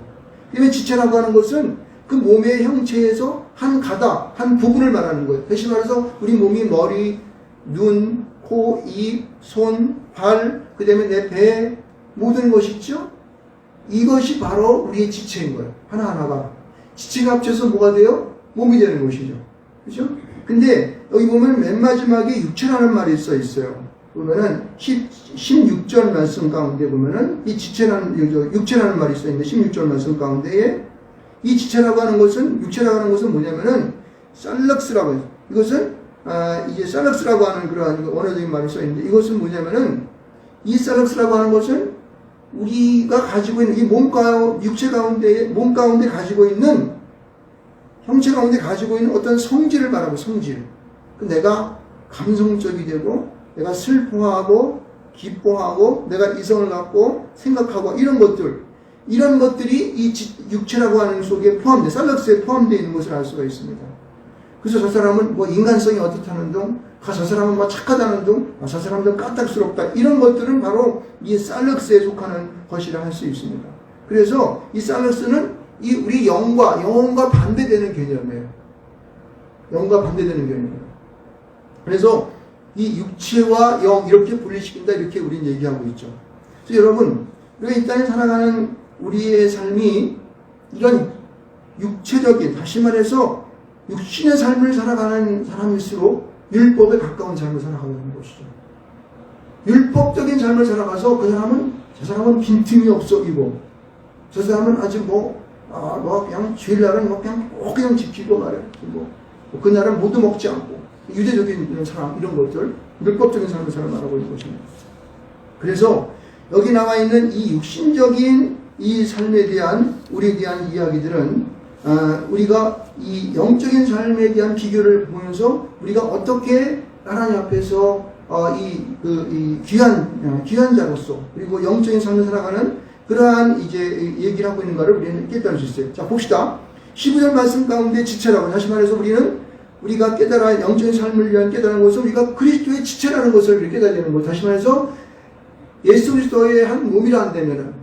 그다음에 지체라고 하는 것은 그 몸의 형체에서 한 가닥, 한 부분을 말하는 거예요. 다시 말해서 우리 몸이 머리, 눈, 코, 입, 손, 발, 그 다음에 내 배, 모든 것이 있죠? 이것이 바로 우리의 지체인 거예요. 하나하나가. 지체가 합쳐서 뭐가 돼요? 몸이 되는 것이죠. 그죠? 근데 여기 보면 맨 마지막에 육체라는 말이 써 있어요. 보면은 16절 말씀 가운데 보면은 이 지체라는, 육체라는 말이 써 있는데 16절 말씀 가운데에 이 지체라고 하는 것은, 육체라고 하는 것은 뭐냐면은 살럭스라고 해요. 이것은 이제 살럭스라고 하는 그러한 원어적인 말이 써 있는데 이것은 뭐냐면은 이 살럭스라고 하는 것은 우리가 가지고 있는 이 육체 가운데, 몸 가운데 가지고 있는, 형체 가운데 가지고 있는 어떤 성질을 말하고, 성질. 내가 감성적이 되고, 내가 슬퍼하고, 기뻐하고, 내가 이성을 갖고, 생각하고, 이런 것들이 이 육체라고 하는 속에 포함돼, 살럭스에 포함되어 있는 것을 알 수가 있습니다. 그래서 저 사람은 뭐 인간성이 어떻다는 둥, 저 사람은 뭐 착하다는 둥, 저 사람은 까딱스럽다. 이런 것들은 바로 이 살럭스에 속하는 것이라 할 수 있습니다. 그래서 이 살럭스는 이 우리 영혼과 반대되는 개념이에요. 영과 반대되는 개념이에요. 그래서 이 육체와 영 이렇게 분리시킨다 이렇게 우리는 얘기하고 있죠. 그래서 여러분, 우리가 이 땅에 살아가는 우리의 삶이 이런 육체적인, 다시 말해서 육신의 삶을 살아가는 사람일수록 율법에 가까운 삶을 살아가는 것이죠. 율법적인 삶을 살아가서 저 사람은 빈틈이 없어이고, 저 사람은 아직 그냥 주일날은 그냥 지키고 말이야. 그날은 모두 먹지 않고, 유대적인 사람, 이런 것들, 율법적인 삶을 살아가고 있는 것입니다. 그래서 여기 나와 있는 이 육신적인 이 삶에 대한, 우리에 대한 이야기들은 우리가 이 영적인 삶에 대한 비교를 보면서 우리가 어떻게 하나님 앞에서 이 귀한 자로서 그리고 영적인 삶을 살아가는 그러한 이제 얘기를 하고 있는가를 우리는 깨달을 수 있어요. 자, 봅시다. 15절 말씀 가운데 지체라고, 다시 말해서 우리가 깨달아야, 영적인 삶을 위한 깨달은 것은 우리가 그리스도의 지체라는 것을 깨달는 것. 다시 말해서 예수 그리스도의 한 몸이라 한다면은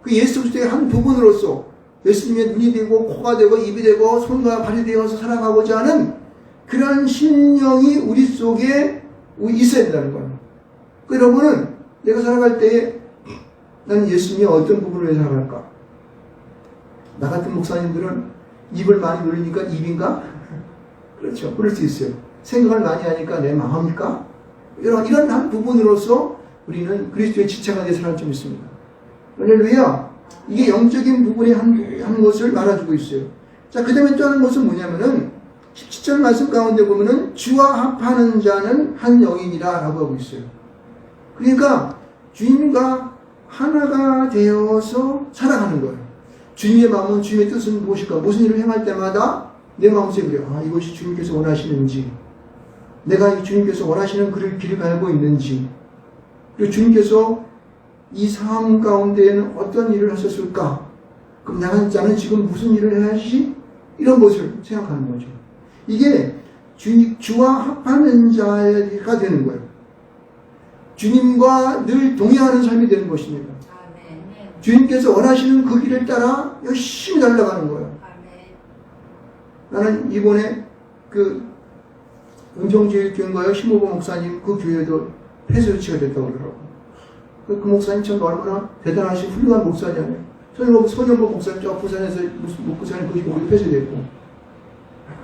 그 예수 그리스도의 한 부분으로서 예수님의 눈이 되고 코가 되고 입이 되고 손과 발이 되어서 살아가고자 하는 그런 심령이 우리 속에 있어야 된다는 거예요. 여러분은 내가 살아갈 때에 나는 예수님이 어떤 부분을 살아갈까? 나 같은 목사님들은 입을 많이 놀리니까 입인가? 그렇죠. 그럴 수 있어요. 생각을 많이 하니까 내 마음일까? 이런 한 부분으로서 우리는 그리스도의 지체가 될 사람이 좀 있습니다. 할렐루야. 이게 영적인 부분의 한 것을 말해주고 있어요. 자, 그 다음에 또 하는 것은 뭐냐면은 17절 말씀 가운데 보면은 주와 합하는 자는 한 영이니라 라고 하고 있어요. 그러니까 주님과 하나가 되어서 살아가는 거예요. 주님의 마음은, 주님의 뜻은 무엇일까? 무슨 일을 행할 때마다 내 마음속에 그래요. 이것이 주님께서 원하시는지, 내가 주님께서 원하시는 길을 갈고 있는지, 그리고 주님께서 이 상황 가운데에는 어떤 일을 하셨을까? 그럼 나는 지금 무슨 일을 해야지? 이런 것을 생각하는 거죠. 이게 주와 합하는 자가 되는 거예요. 주님과 늘 동행하는 삶이 되는 것입니다. 아멘. 주님께서 원하시는 그 길을 따라 열심히 달려가는 거예요. 아멘. 나는 이번에 은총제일교회인가요? 심호보 목사님 그 교회도 폐쇄 조치가 됐다고 그러더라고요. 그 목사님 참 얼마나 대단하신 훌륭한 목사냐면 소년보 목사님 저 부산에서 목사님 거기 폐쇄됐고,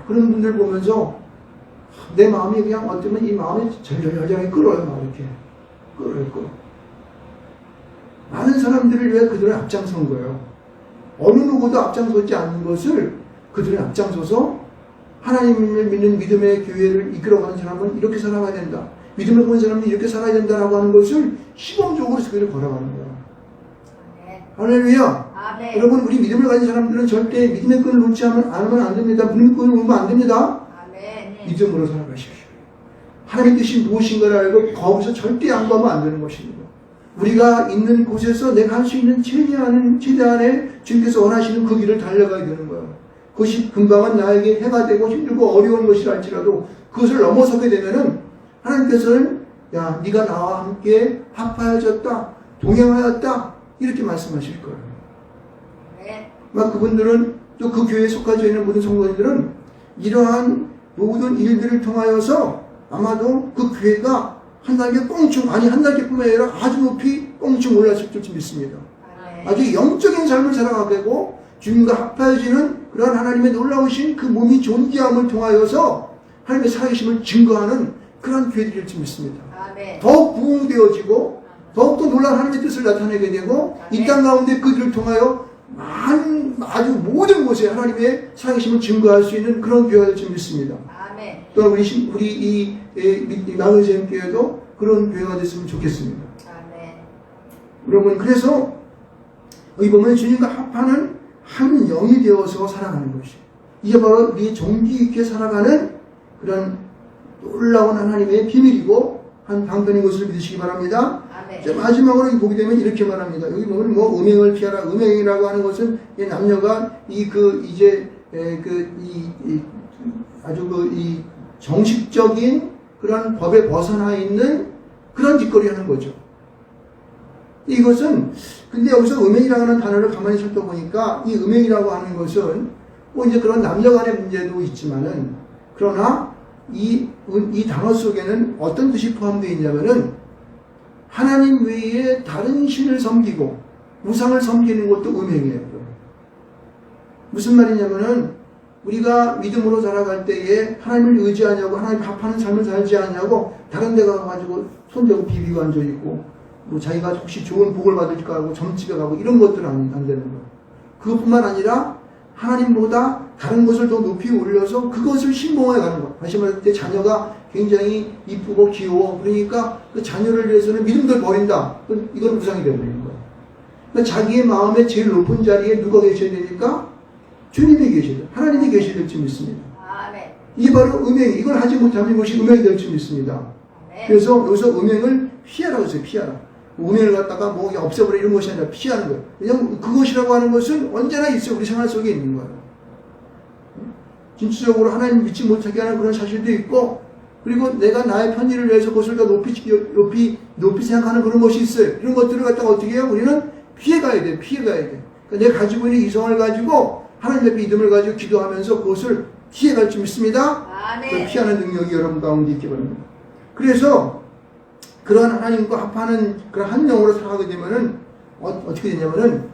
그런 분들 보면서 내 마음이 그냥 어쩌면 이 마음이 저절저절하게 끌어요. 막 이렇게 끌어. 많은 사람들을 위해 그들은 앞장선 거예요. 어느 누구도 앞장서지 않는 것을 그들은 앞장서서 하나님을 믿는 믿음의 교회를 이끌어가는 사람은 이렇게 살아가야 된다, 믿음을 보는 사람은 이렇게 살아야 된다라고 하는 것을 시범적으로 그들을 걸어가는 거예요. 할렐루야. 아멘. 여러분, 우리 믿음을 가진 사람들은 절대 믿음의 끈을 놓지 않으면 안 됩니다. 믿음의 끈을 놓으면 안 됩니다. 아멘. 믿음으로 살아가십시오. 하나님의 뜻이 무엇인가를 알고 거기서 절대 양보하면 안 되는 것입니다. 우리가 있는 곳에서 내가 할 수 있는 최대한의 주님께서 원하시는 그 길을 달려가야 되는 거예요. 그것이 금방은 나에게 해가 되고 힘들고 어려운 것이라 할지라도 그것을 넘어서게 되면은 하나님께서는 야, 네가 나와 함께 합하여졌다, 동행하였다, 이렇게 말씀하실 거예요. 네. 막 그분들은 또 그 교회에 속하져 있는 모든 성도님들은 이러한 모든 일들을 통하여서 아마도 그 교회가 한 단계 뻥충, 아니 한 단계뿐만 아니라 아주 높이 뻥충 올랐을 줄 믿습니다. 네. 아주 영적인 삶을 살아가게 되고 주님과 합하여지는 그러한 하나님의 놀라우신 그 몸이 존귀함을 통하여서 하나님의 살아계심을 증거하는 그런 교회들일 줄 믿습니다. 아멘. 더욱 부흥되어지고 더욱더 놀라운 하나님의 뜻을 나타내게 되고 이 땅 가운데 그들을 통하여 아주 모든 곳에 하나님의 살아계심을 증거할 수 있는 그런 교회가 될 줄 믿습니다. 아멘. 또한 우리 이 마을제임 교회도 그런 교회가 됐으면 좋겠습니다. 아멘. 여러분, 그래서 여기 보면 주님과 합하는 한 영이 되어서 살아가는 것이, 이게 바로 우리 종기 있게 살아가는 그런 놀라운 하나님의 비밀이고 한 방편인 것을 믿으시기 바랍니다. 아멘. 자, 마지막으로 보게 되면 이렇게 말합니다. 여기 보면 뭐 음행을 피하라. 음행이라고 하는 것은 이 남녀가 아주 이 정식적인 그런 법에 벗어나 있는 그런 짓거리 하는 거죠. 이것은, 근데 여기서 음행이라고 하는 단어를 가만히 살펴보니까 이 음행이라고 하는 것은 뭐 이제 그런 남녀 간의 문제도 있지만은, 그러나 이 단어 속에는 어떤 뜻이 포함되어 있냐면은 하나님 외에 다른 신을 섬기고 우상을 섬기는 것도 음행이에요. 무슨 말이냐면은 우리가 믿음으로 살아갈 때에 하나님을 의지하냐고, 하나님 합하는 삶을 살지 않냐고 다른 데 가가지고 손대고 비비고 앉아있고, 뭐 자기가 혹시 좋은 복을 받을까 하고 점집에 가고 이런 것들은 안 되는 거예요. 그것뿐만 아니라 하나님보다 다른 것을 더 높이 올려서 그것을 신봉해 가는 거예요. 다시 말할 때 자녀가 굉장히 이쁘고 귀여워. 그러니까 그 자녀를 위해서는 믿음을 버린다. 이건 우상이 되어버리는 거예요. 그러니까 자기의 마음의 제일 높은 자리에 누가 계셔야 되니까? 주님이 계셔야 돼요. 하나님이 계셔야 될 줄 믿습니다. 아멘. 이게 바로 음행, 이걸 하지 못하면 이것이 음행이 될 줄 믿습니다. 아멘. 그래서 여기서 음행을 피하라고 했어요. 피하라. 음행을 갖다가 뭐 없애버려 이런 것이 아니라 피하는 거예요. 왜냐하면 그것이라고 하는 것은 언제나 있어요. 우리 생활 속에 있는 거예요. 진취적으로 하나님 믿지 못하게 하는 그런 사실도 있고, 그리고 내가 나의 편의를 위해서 그것을 더 높이 생각하는 그런 것이 있어요. 이런 것들을 갖다가 어떻게 해요? 우리는 피해가야 돼. 피해가야 돼. 그러니까 내가 가지고 있는 이성을 가지고 하나님 앞에 믿음을 가지고 기도하면서 그것을 피해갈 줄 믿습니다. 아멘. 피하는 능력이 여러분 가운데 있기 바랍니다. 그래서 그런 하나님과 합하는 그런 한 영으로 살아가게 되면은 어떻게 되냐면은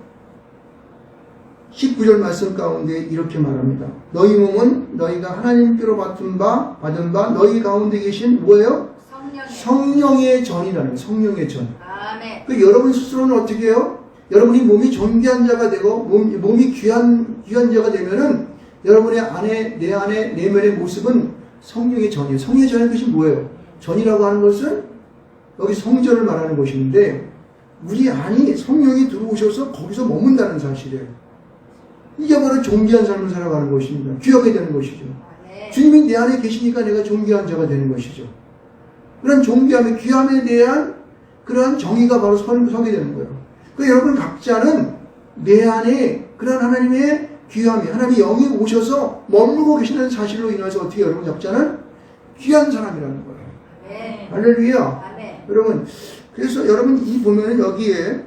19절 말씀 가운데 이렇게 말합니다. 너희 몸은 너희가 하나님께로 받은 바 너희 가운데 계신 뭐예요? 성령의 전이라는 거예요. 성령의 전. 아멘. 그 여러분 스스로는 어떻게 해요? 여러분이 몸이 존귀한 자가 되고 몸이 귀한 자가 되면은 여러분의 안에 내 내면의 모습은 성령의 전이에요. 성령의 전의 뜻이 뭐예요? 전이라고 하는 것은 여기 성전을 말하는 것인데 우리 안이 성령이 들어오셔서 거기서 머문다는 사실이에요. 이게 바로 존귀한 삶을 살아가는 것입니다. 귀하게 되는 것이죠. 아멘. 주님이 내 안에 계시니까 내가 존귀한 자가 되는 것이죠. 그런 존귀함의 귀함에 대한 그러한 정의가 바로 서게 되는 거예요. 그러니까 여러분 각자는 내 안에 그런 하나님의 귀함이, 하나님의 영이 오셔서 머물고 계시는 사실로 인해서 어떻게 여러분 각자는 귀한 사람이라는 거예요. 아멘. 할렐루야. 아멘. 여러분, 그래서 여러분 이 보면은 여기에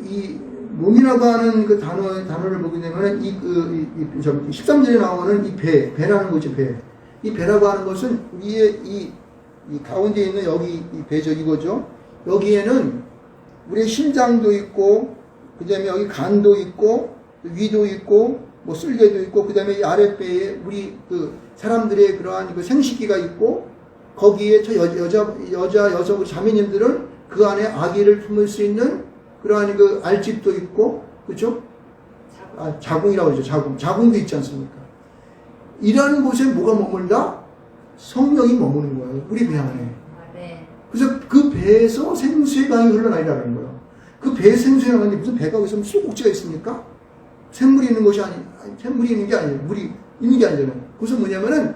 이 몸이라고 하는 그 단어를 보게 되면은 13절에 나오는 이 배라는 거죠, 배. 이 배라고 하는 것은 위에 이 가운데 있는 여기 이 배죠, 이거죠. 여기에는 우리의 심장도 있고, 그 다음에 여기 간도 있고, 위도 있고, 뭐 쓸개도 있고, 그 다음에 이 아랫배에 우리 그 사람들의 그러한 그 생식기가 있고, 거기에 저 여성 자매님들은 그 안에 아기를 품을 수 있는 그러한 그 알집도 있고, 그렇죠? 자궁이라고 하죠. 자궁도 있지 않습니까? 이라는 곳에 뭐가 머물다? 성령이 머무는 거예요. 우리 배 안에. 그래서 그 배에서 생수의 강이 흘러나오라는 거예요. 그 배에 생수의 강인데 무슨 배가 있으면 수국지가 있습니까? 샘물이 있는 것이 샘물이 있는 게 아니에요. 물이 있는 게 아니잖아요. 그것은 뭐냐면은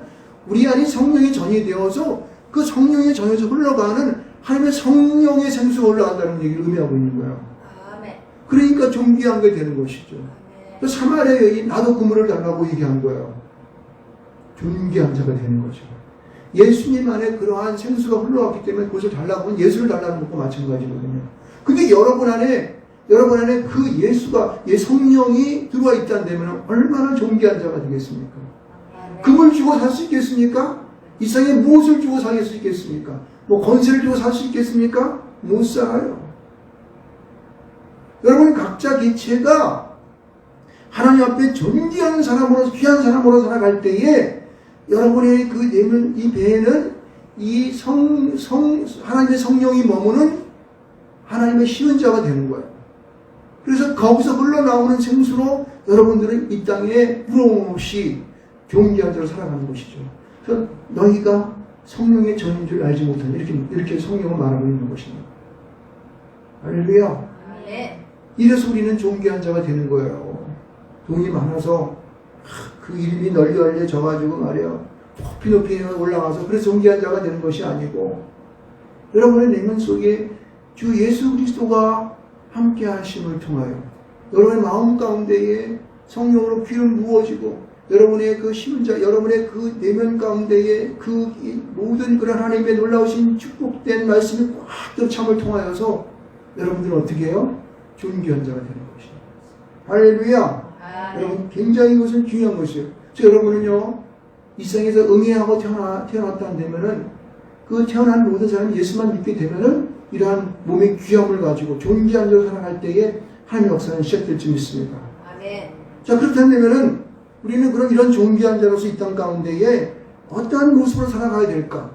우리 안이 성령의 전이 되어서 그 성령의 전에서 흘러가는 하나님의 성령의 생수가 올라간다는 얘기를 의미하고 있는 거예요. 아멘. 그러니까 존귀한 게 되는 것이죠. 아멘. 사마리아 여인 나도 그물을 달라고 얘기한 거예요. 존귀한 자가 되는 거죠. 예수님 안에 그러한 생수가 흘러왔기 때문에 그것을 달라고 하면 예수를 달라는 것과 마찬가지거든요. 근데 여러분 안에 그 예수가, 성령이 들어와 있다면 얼마나 존귀한 자가 되겠습니까? 금을 주고 살 수 있겠습니까? 이 세상에 무엇을 주고 살 수 있겠습니까? 뭐 권세를 주고 살 수 있겠습니까? 못 살아요. 여러분 각자 개체가 하나님 앞에 존귀한 사람으로, 귀한 사람으로 살아갈 때에 여러분의 그 내면, 이 배에는 이 하나님의 성령이 머무는 하나님의 시은자가 되는 거예요. 그래서 거기서 흘러나오는 생수로 여러분들은 이 땅에 부러움 없이 존귀한 자로 살아가는 것이죠. 그래서 너희가 성령의 전인 줄 알지 못한다. 이렇게 성령을 말하고 있는 것입니다. 할렐루야. 이래서 우리는 존귀한 자가 되는 거예요. 돈이 많아서 그 이름이 널리 알려져가지고 말이야 높이 올라가서 그래서 존귀한 자가 되는 것이 아니고 여러분의 내면 속에 주 예수 그리스도가 함께 하심을 통하여 여러분의 마음 가운데에 성령으로 기름 부어지고 여러분의 그 시민자, 여러분의 그 내면 가운데에 그 모든 그런 하나님의 놀라우신 축복된 말씀이 꽉 들어참을 통하여서 여러분들은 어떻게 해요? 존귀한 자가 되는 것입니다. 할렐루야. 여러분 굉장히 이것은 중요한 것이에요. 그래서 여러분은요 이 세상에서 응애하고 태어났다 한다면은 그 태어난 모든 사람이 예수만 믿게 되면은 이러한 몸의 귀함을 가지고 존귀한 자로 살아갈 때에 하나님의 역사는 시작될 줄 믿습니다. 아멘. 자 그렇다면은 우리는 그럼 이런 존귀한 자로서 이 땅 가운데에 어떠한 모습으로 살아가야 될까?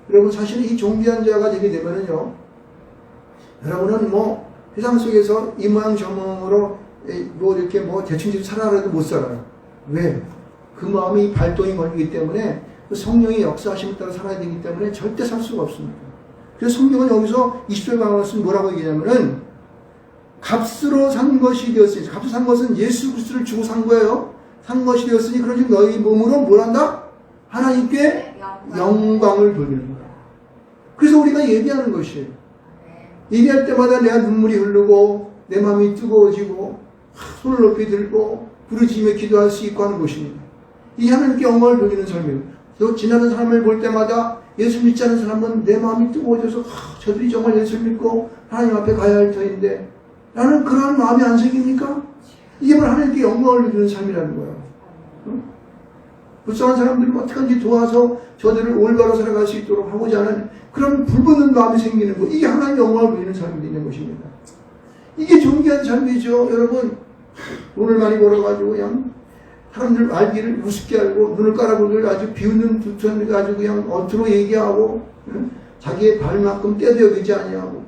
여러분 사실 이 존귀한 자가 되게 되면은요 여러분은 뭐 세상 속에서 이 모양 저 모양으로 뭐 이렇게 뭐 대충 살아라도 못 살아요. 왜? 그 마음이 발동이 걸리기 때문에 그 성령의 역사하심에 따라 살아야 되기 때문에 절대 살 수가 없습니다. 그래서 성경은 여기서 20절 말씀은 뭐라고 얘기하냐면은 값으로 산 것이 되었으니, 값으로 산 것은 예수 그리스도를 주고 산 거예요. 산 것이 되었으니 그러니 너희 몸으로 뭘 한다? 하나님께 영광을 돌리는 거야. 그래서 우리가 예배하는 것이에요. 예배할 때마다 내가 눈물이 흐르고 내 마음이 뜨거워지고 손을 높이 들고 부르짖으며 기도할 수 있고 하는 것입니다. 이 하나님께 영광을 돌리는 삶이에요. 또 지나는 사람을 볼 때마다 예수 믿지 않은 사람은 내 마음이 뜨거워져서 저들이 정말 예수 믿고 하나님 앞에 가야 할 터인데 나는 그러한 마음이 안 생깁니까? 이게 바로 하나님께 영광을 돌리는 삶이라는 거예요. 불쌍한 사람들을 어떻게든지 도와서 저들을 올바로 살아갈 수 있도록 하고자 하는 그런 불붙는 마음이 생기는 거. 이게 하나님 영광을 돌리는 삶이 되는 것입니다. 이게 존귀한 삶이죠. 여러분 돈을 많이 벌어가지고 그냥 사람들 알기를 우습게 알고 눈을 깔아보기를 아주 비웃는 두천을 가지고 그냥 언투로 얘기하고 자기의 발만큼 떼도 여기지 아니하고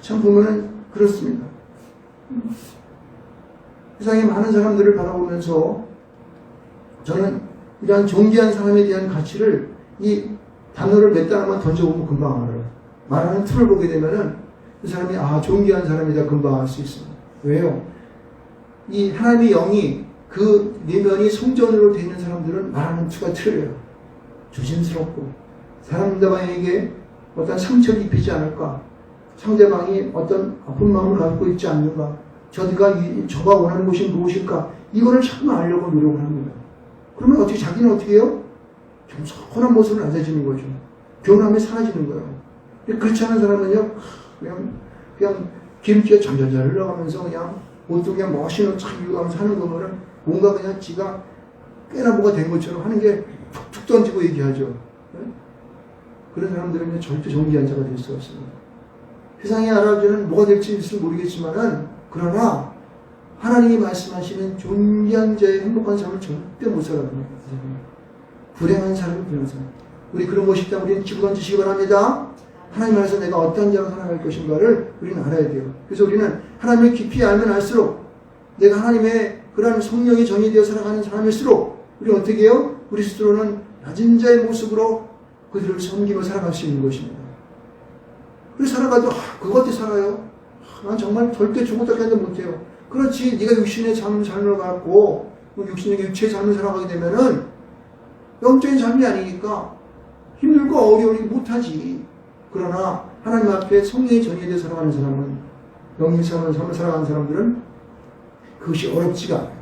참 보면은 그렇습니다. 세상에 많은 사람들을 바라보면서 저는 이러한 존귀한 사람에 대한 가치를 이 단어를 몇 단어만 던져보면 금방 알아요. 말하는 틀을 보게 되면은 그 사람이 존귀한 사람이다 금방 알 수 있습니다. 왜요? 이 하나님의 영이 그 내면이 성전으로 되어 있는 사람들은 말하는 투가 틀려요. 조심스럽고 사람들에게 어떤 상처를 입히지 않을까? 상대방이 어떤 아픈 마음을 갖고 있지 않는가? 저가 원하는 것이 무엇일까? 이거를 자꾸 알려고 노력을 합니다. 그러면 자기는 어떻게 해요? 좀 선한 모습을 낮아지는 거죠. 교훈함이 사라지는 거예요. 그렇지 않은 사람은요, 그냥 기름기가 점점점 흘러가면서 그냥 옷도 그냥 멋있는 착 입어가면서 하는 거면은 뭔가 그냥 지가 꽤나 뭐가 된 것처럼 하는 게 툭툭 던지고 얘기하죠. 네? 그런 사람들은 절대 존귀한 자가 될 수 없습니다. 세상에 알아주는 뭐가 될지 모르겠지만은 그러나 하나님이 말씀하시는 존귀한 자의 행복한 삶을 절대 못 살아갑니다. 불행한 삶을 불행한 삶. 우리 그런 것이 있다면 우리는 기부 던지시기 바랍니다. 하나님 안에서 내가 어떤 자로 살아갈 것인가를 우리는 알아야 돼요. 그래서 우리는 하나님을 깊이 알면 알수록 내가 하나님의 그런 성령이 전이 되어 살아가는 사람일수록 우리는 어떻게 해요? 우리 스스로는 낮은 자의 모습으로 그들을 섬기며 살아갈 수 있는 것입니다. 그래서 살아가도 그거 어떻게 살아요? 난 정말 절대 죽었다고 못해요. 그렇지, 네가 육신의 삶을 갖고 육신의 육체의 삶을 살아가게 되면은 영적인 삶이 아니니까 힘들고 어려우니 못하지. 그러나 하나님 앞에 성령의 전이되어 살아가는 사람은, 영적인 삶을 살아가는 사람들은 그것이 어렵지가 않아요.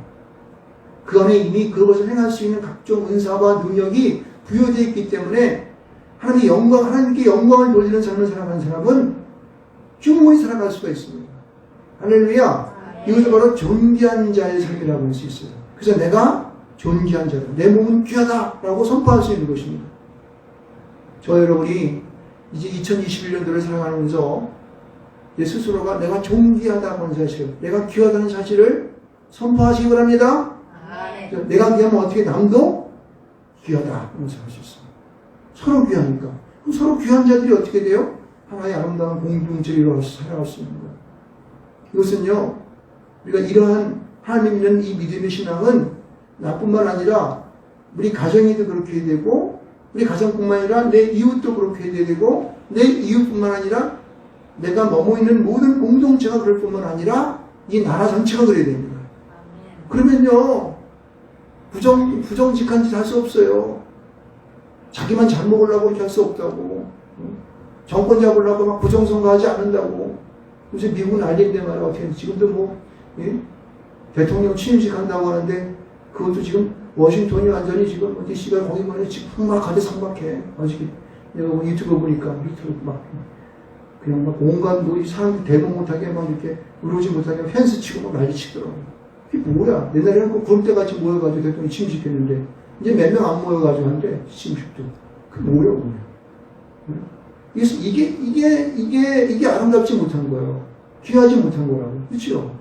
그 안에 이미 그것을 행할 수 있는 각종 은사와 능력이 부여되어 있기 때문에 하나님께 영광을 돌리는 삶을 살아가는 사람은 충분히 살아갈 수가 있습니다. 할렐루야. 이것도 바로 존귀한 자의 삶이라고 할 수 있어요. 그래서 내가 존귀한 자다. 내 몸은 귀하다라고 선포할 수 있는 것입니다. 저 여러분이 이제 2021년도를 살아가면서 내 스스로가 내가 존귀하다고 하는 사실, 내가 귀하다는 사실을 선포하시기 바랍니다. 내가 귀하면 어떻게 남도 귀하다 하면서 할 수 있습니다. 서로 귀하니까. 그럼 서로 귀한 자들이 어떻게 돼요? 하나의 아름다운 공동체를 이루어서 살아갈 수 있는 거예요. 이것은요, 우리가 이러한 하나님 믿는 이 믿음의 신앙은 나뿐만 아니라 우리 가정에도 그렇게 해야 되고, 우리 가정뿐만 아니라 내 이웃도 그렇게 해야 되고, 내 이웃뿐만 아니라 내가 넘어있는 모든 공동체가 그럴 뿐만 아니라 이 나라 전체가 그래야 됩니다. 그러면요, 부정직한 짓 할 수 없어요. 자기만 잘 먹으려고 그렇게 할 수 없다고. 정권 잡으려고 막 부정선거하지 않는다고. 요새 미국은 난리인데 말이야. 어떻게 지금도 뭐 대통령 취임식 한다고 하는데 그것도 지금 워싱턴이 완전히 지금 DC가 거기 말이야 지금 막 가대 상박해. 아직 내가 유튜브 보니까 막 그냥 막 온갖 뭐 사람들 대응 못하게 막 이렇게 의료지 못하게 펜스 치고 막 난리 치더라고. 그게 뭐야? 옛날에는 그 구름대같이 모여가지고 대통령이 취임식했는데 이제 몇 명 안 모여가지고 하는데 취임식도 그게 뭐야? 이게 아름답지 못한 거예요. 귀하지 못한 거라고. 그렇죠?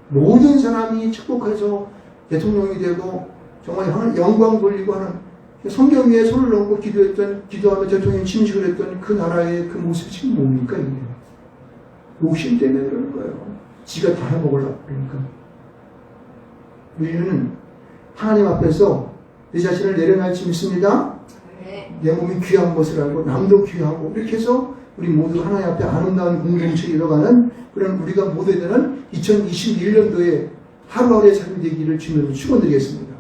모든 사람이 축복해서 대통령이 되고 정말 영광 돌리고 하는 성경 위에 손을 얹고 기도하며 대통령 취임식을 했던 그 나라의 그 모습이 지금 뭡니까 이게? 욕심 때문에 그러는 거예요. 지가 다 해먹으려고 그러니까. 우리는 하나님 앞에서 내 자신을 내려놓지 믿습니다. 내 몸이 귀한 것을 알고 남도 귀하고 이렇게 해서 우리 모두 하나님 앞에 아름다운 공동체에 이뤄가는 그런 우리가 모두 되는 2021년도에 하루하루의 삶이 되기를 주님으로 축원드리겠습니다.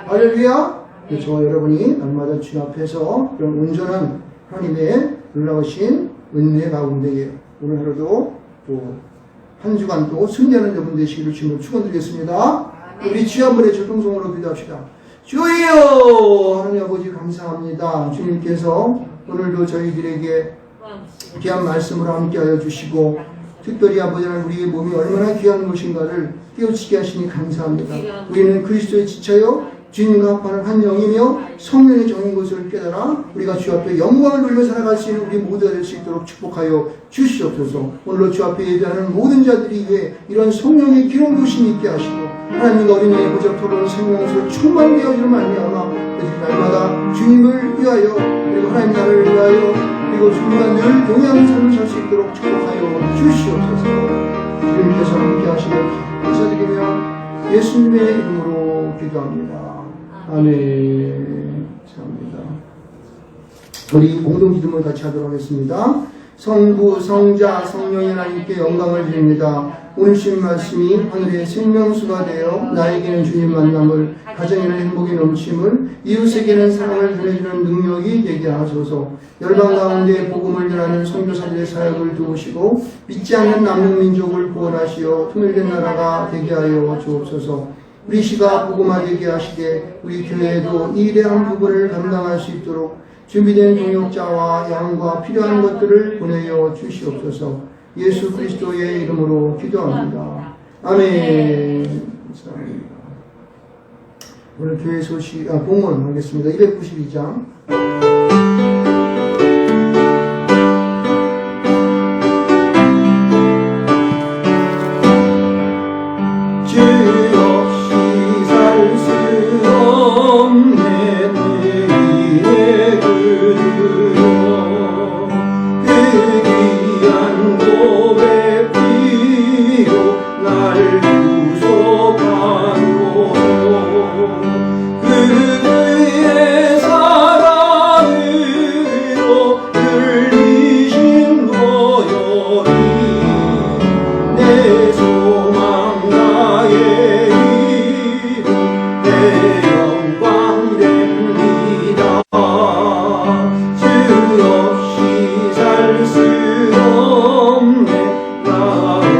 할렐루야. 저와 여러분이 날마다 주님 앞에서 그런 온전한 하나님의 놀라우신 은혜 가운데에 오늘 하루도 또 한 주간 또 승리하는 여러분 되시기를 주님으로 축원드리겠습니다. 우리 주여 한번의 조동성으로 기도합시다. 주여! 하나님 아버지 감사합니다. 주님께서 오늘도 저희들에게 귀한 말씀으로 함께하여 주시고 특별히 아버지 하나님 우리의 몸이 얼마나 귀한 것인가를 깨우치게 하시니 감사합니다. 우리는 그리스도의 지체요 주님과 합하는 한 영이며 성령의 정인 것을 깨달아 우리가 주 앞에 영광을 돌며 살아갈 수 있는 우리 모두가 될 수 있도록 축복하여 주시옵소서. 오늘로 주 앞에 예배하는 모든 자들이 위해 이런 성령의 기름 부으심이 있게 하시고 하나님과 어린이의 보좌 토론 생명으로 충만되어지는 말미암아 날마다 주님을 위하여 그리고 하나님 나라를 위하여 그리고 주님과 늘 동행하는 삶을 살 수 있도록 축복하여 주시옵소서. 주님께서 함께 하시길 감사드리며 예수님의 이름으로 기도합니다. 아멘. 감사합니다. 우리 공동 기도를 같이 하도록 하겠습니다. 성부, 성자, 성령의 하나님께 영광을 드립니다. 오늘 주신 말씀이 하늘의 생명수가 되어 나에게는 주님 만남을, 가정에는 행복의 넘침을, 이웃에게는 사랑을 전해주는 능력이 되게 하소서. 열방 가운데 복음을 전하는 선교사들의 사역을 도우시고 믿지 않는 남는 민족을 구원하시어 통일된 나라가 되게 하여 주옵소서. 우리 시가 복음화 되게 하시되 우리 교회에도 이 일의 한 부분을 감당할 수 있도록 준비된 동역자와 양과 필요한 것들을 보내어 주시옵소서. 예수 그리스도의 이름으로 기도합니다. 아멘. 감사합니다. 오늘 교회 소식 봉헌 하겠습니다. 292장.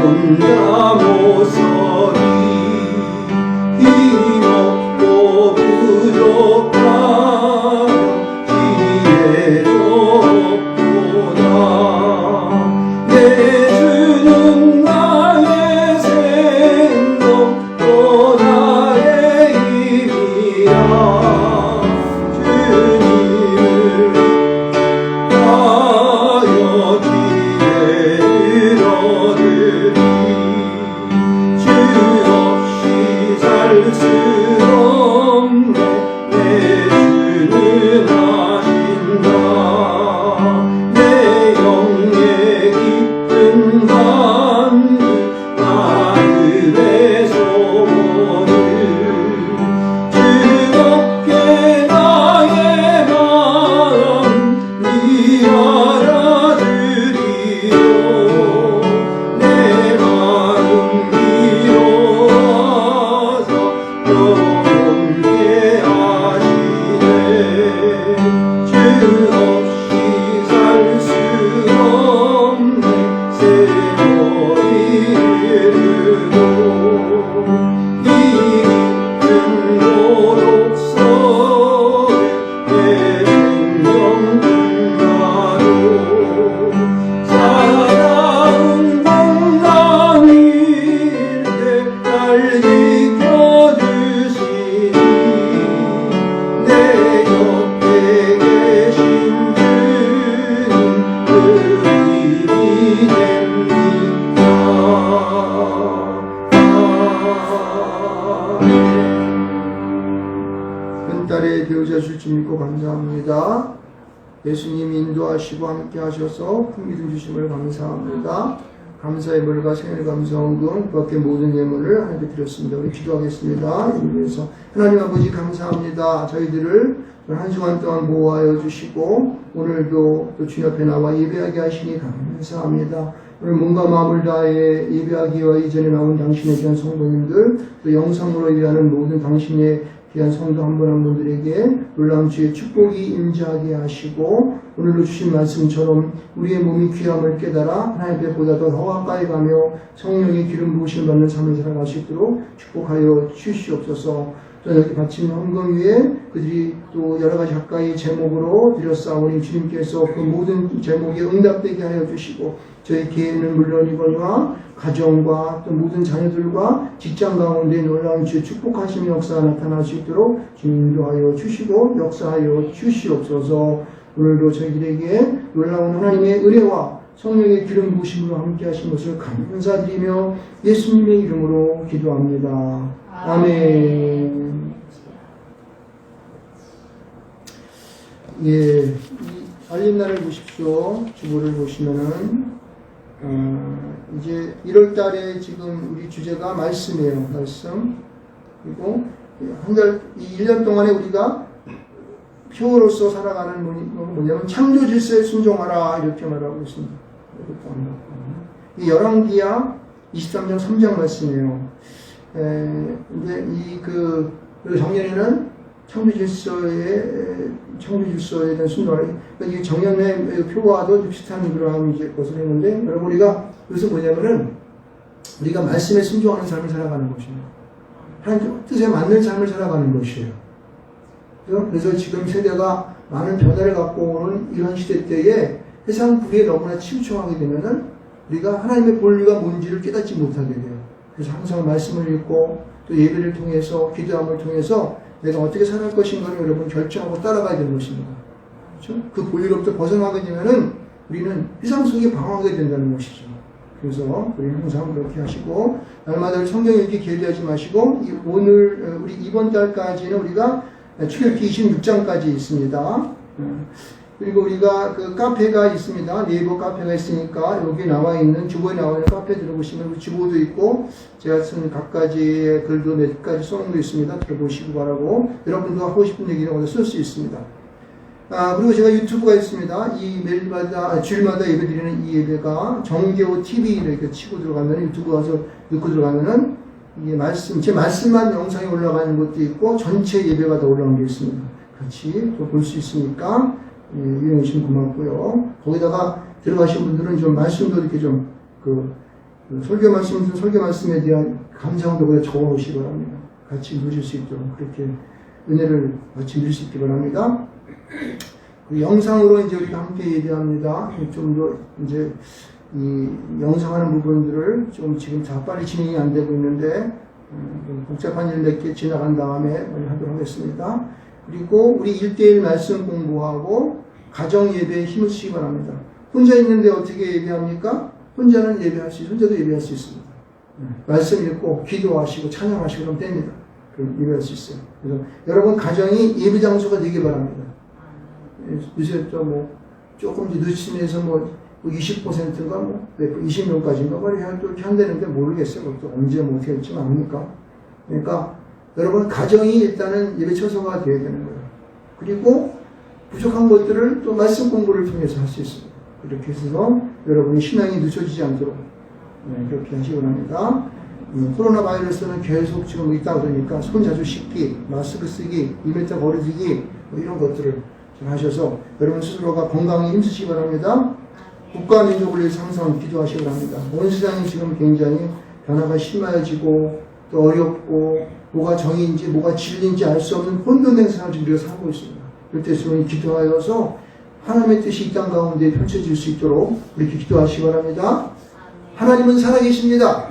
혼자 못 서 주의 소원을 즐겁게 나의 마음이 알아들이고 내 마음 위로와서 영원케 하시네. 주 없이 살 수 없네 새거리를 두고 이 깊은 고독 속에 내 생명 끝나도 사랑은 공감일 때날 지켜주시니 내 곁에 계신 주님 그 힘이 됩니다. 큰딸의 배우자 줄 줄 믿고 감사합니다. 예수님 인도하시고 함께 하셔서 큰 믿음 주심을 감사합니다. 감사의 물과 생일 감사원금 그 밖에 모든 예물을 하나님께 드렸습니다. 우리 기도하겠습니다. 위해서 하나님 아버지 감사합니다. 저희들을 한 주간 동안 보호하여 주시고 오늘도 또 주님 앞에 나와 예배하게 하시니 감사합니다. 오늘 몸과 마음을 다해 예배하기와 이전에 나온 당신의 귀한 성도님들 또 영상으로 예배하는 모든 당신의 귀한 성도 한 분 한 분들에게 놀라운 주의 축복이 임재하게 하시고 오늘도 주신 말씀처럼 우리의 몸이 귀함을 깨달아 하나님 앞보다 더 가까이 가며 성령의 기름 부으심을 받는 삶을 살아갈 수 있도록 축복하여 주시옵소서. 또 이렇게 바치는 헌금 위에 그들이 또 여러 가지 가까이 제목으로 드렸사오니 주님께서 그 모든 제목에 응답되게 하여 주시고 저희 개인은 물론이거니와 가정과 또 모든 자녀들과 직장 가운데 놀라운 주의 축복하심의 역사가 나타날 수 있도록 주님 인도하여 주시고 역사하여 주시옵소서. 오늘도 저희들에게 놀라운 하나님의 은혜와 성령의 기름 부으심으로 함께 하신 것을 감사드리며 예수님의 이름으로 기도합니다. 아멘. 예, 이 알림날을 보십시오. 주보를 보시면은 이제 1월달에 지금 우리 주제가 말씀이에요. 말씀. 그리고 한 달, 이 1년 동안에 우리가 표로서 살아가는 뭐냐면 창조 질서에 순종하라 이렇게 말하고 있습니다. 이 열왕기야 23장 3장 말씀이에요. 근데 그리고 작년에는 창조 질서에 대한 순종을, 이 정년의 표와도 비슷한 그러한 이제 것을 했는데, 여러분, 우리가, 여기서 뭐냐면은, 우리가 말씀에 순종하는 삶을 살아가는 것입니다. 하나님 뜻에 맞는 삶을 살아가는 것이에요. 그래서 지금 세대가 많은 변화를 갖고 오는 이런 시대 때에 세상 불의에 너무나 치우쳐가게 되면은, 우리가 하나님의 본리가 뭔지를 깨닫지 못하게 돼요. 그래서 항상 말씀을 읽고, 또 예배를 통해서, 기도함을 통해서, 내가 어떻게 살아갈 것인가를 여러분 결정하고 따라가야 되는 것입니다. 그렇죠? 그 본리로부터 벗어나게 되면은 우리는 세상 속에 방황하게 된다는 것이죠. 그래서 우리 항상 그렇게 하시고 날마다 성경 읽기 게을리하지 마시고 오늘 우리 이번 달까지는 우리가 출애굽기 26장까지 있습니다. 그리고 우리가 그 카페가 있습니다. 네이버 카페가 있으니까 여기 나와 있는 주보에 나와 있는 카페 들어보시면 주보도 있고 제가 쓴 각가지의 글도 몇 가지 써놓은 거 있습니다. 들어보시기 바라고 여러분도 하고 싶은 얘기를 어디 쓸 수 있습니다. 그리고 제가 유튜브가 있습니다. 이 매일마다 주일마다 예배드리는 이 예배가 정개호 TV 이렇게 치고 들어가면 유튜브 가서 넣고 들어가면은 이게 제 말씀만 영상이 올라가는 것도 있고 전체 예배가 다 올라온 게 있습니다. 같이 또 볼 수 있으니까 이용해 주시면 고맙고요. 거기다가 들어가신 분들은 좀 말씀도 이렇게 좀 설교 말씀에 대한 감상도 거기다 적어 놓으시기 바랍니다. 같이 누릴 수 있도록 그렇게 은혜를 같이 누릴 수 있기 바랍니다. 영상으로 이제 우리가 함께 예배합니다. 좀 더 이제 이 영상하는 부분들을 좀 지금 다 빨리 진행이 안 되고 있는데 좀 복잡한 일 몇 개 지나간 다음에 하도록 하겠습니다. 그리고 우리 1대1 말씀 공부하고 가정 예배에 힘을 쓰시기 바랍니다. 혼자 있는데 어떻게 예배합니까? 혼자도 예배할 수 있습니다. 말씀 읽고 기도하시고 찬양하시고 그러면 됩니다. 그럼 예배할 수 있어요. 그래서 여러분 가정이 예배 장소가 되기 바랍니다. 요새 또 조금 늦으면서 20%인가 뭐 20명까지인가 뭐 이렇게 한다는데 모르겠어요. 그것도 언제 뭐 어떻게 할지 압니까? 그러니까 여러분 가정이 일단은 예배 처소가 되어야 되는 거예요. 그리고 부족한 것들을 또 말씀 공부를 통해서 할 수 있습니다. 이렇게 해서 여러분이 신앙이 늦춰지지 않도록 그렇게 하시기 바랍니다. 코로나 바이러스는 계속 지금 있다 그러니까 손 자주 씻기, 마스크 쓰기, 2m 거리두기 뭐 이런 것들을 좀 하셔서 여러분 스스로가 건강에 힘쓰시기 바랍니다. 국가 민족을 위해서 항상 기도하시기 바랍니다. 온 세상이 지금 굉장히 변화가 심해지고 또 어렵고 뭐가 정의인지 뭐가 진리인지 알 수 없는 혼돈된 삶을 지금 우리가 살고 있습니다. 그때서는 기도하여서 하나님의 뜻이 이 땅 가운데 펼쳐질 수 있도록 이렇게 기도하시기 바랍니다. 하나님은 살아계십니다.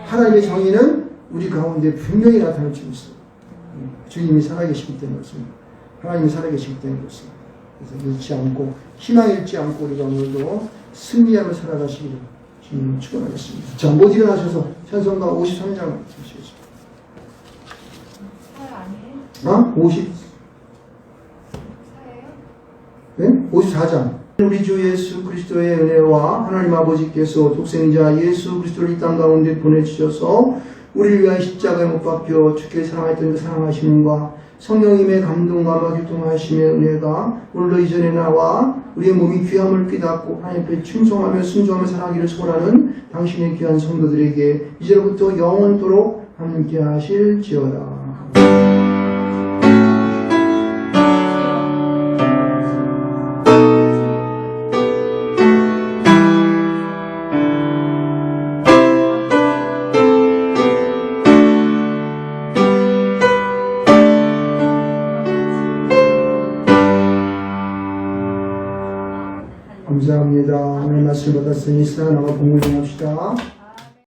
하나님의 정의는 우리 가운데 분명히 나타날 수 있습니다. 주님이 살아계시기 때문에 그렇습니다. 하나님이 살아계시기 때문에 그렇습니다. 그래서 잃지 않고 희망 잃지 않고 우리가 오늘도 승리하며 살아가시기를 주님 축원하겠습니다. 자, 못 일어나셔서 찬송가 53장 주시겠습니다. 54장. 우리 주 예수 그리스도의 은혜와 하나님 아버지께서 독생자 예수 그리스도를 이 땅 가운데 보내주셔서 우리를 위하여 십자가에 못 박혀 주께 사랑했던 그 사랑하심과 성령님의 감동과 교통하심의 은혜가 오늘도 이전에 나와 우리의 몸이 귀함을 깨닫고 하나님 앞에 충성하며 순종하며 살아가기를 소원하는 당신의 귀한 성도들에게 이제로부터 영원토록 함께 하실지어다. 감사합니다. 하나님 말씀 받았으니 살아나가 공부를 합시다.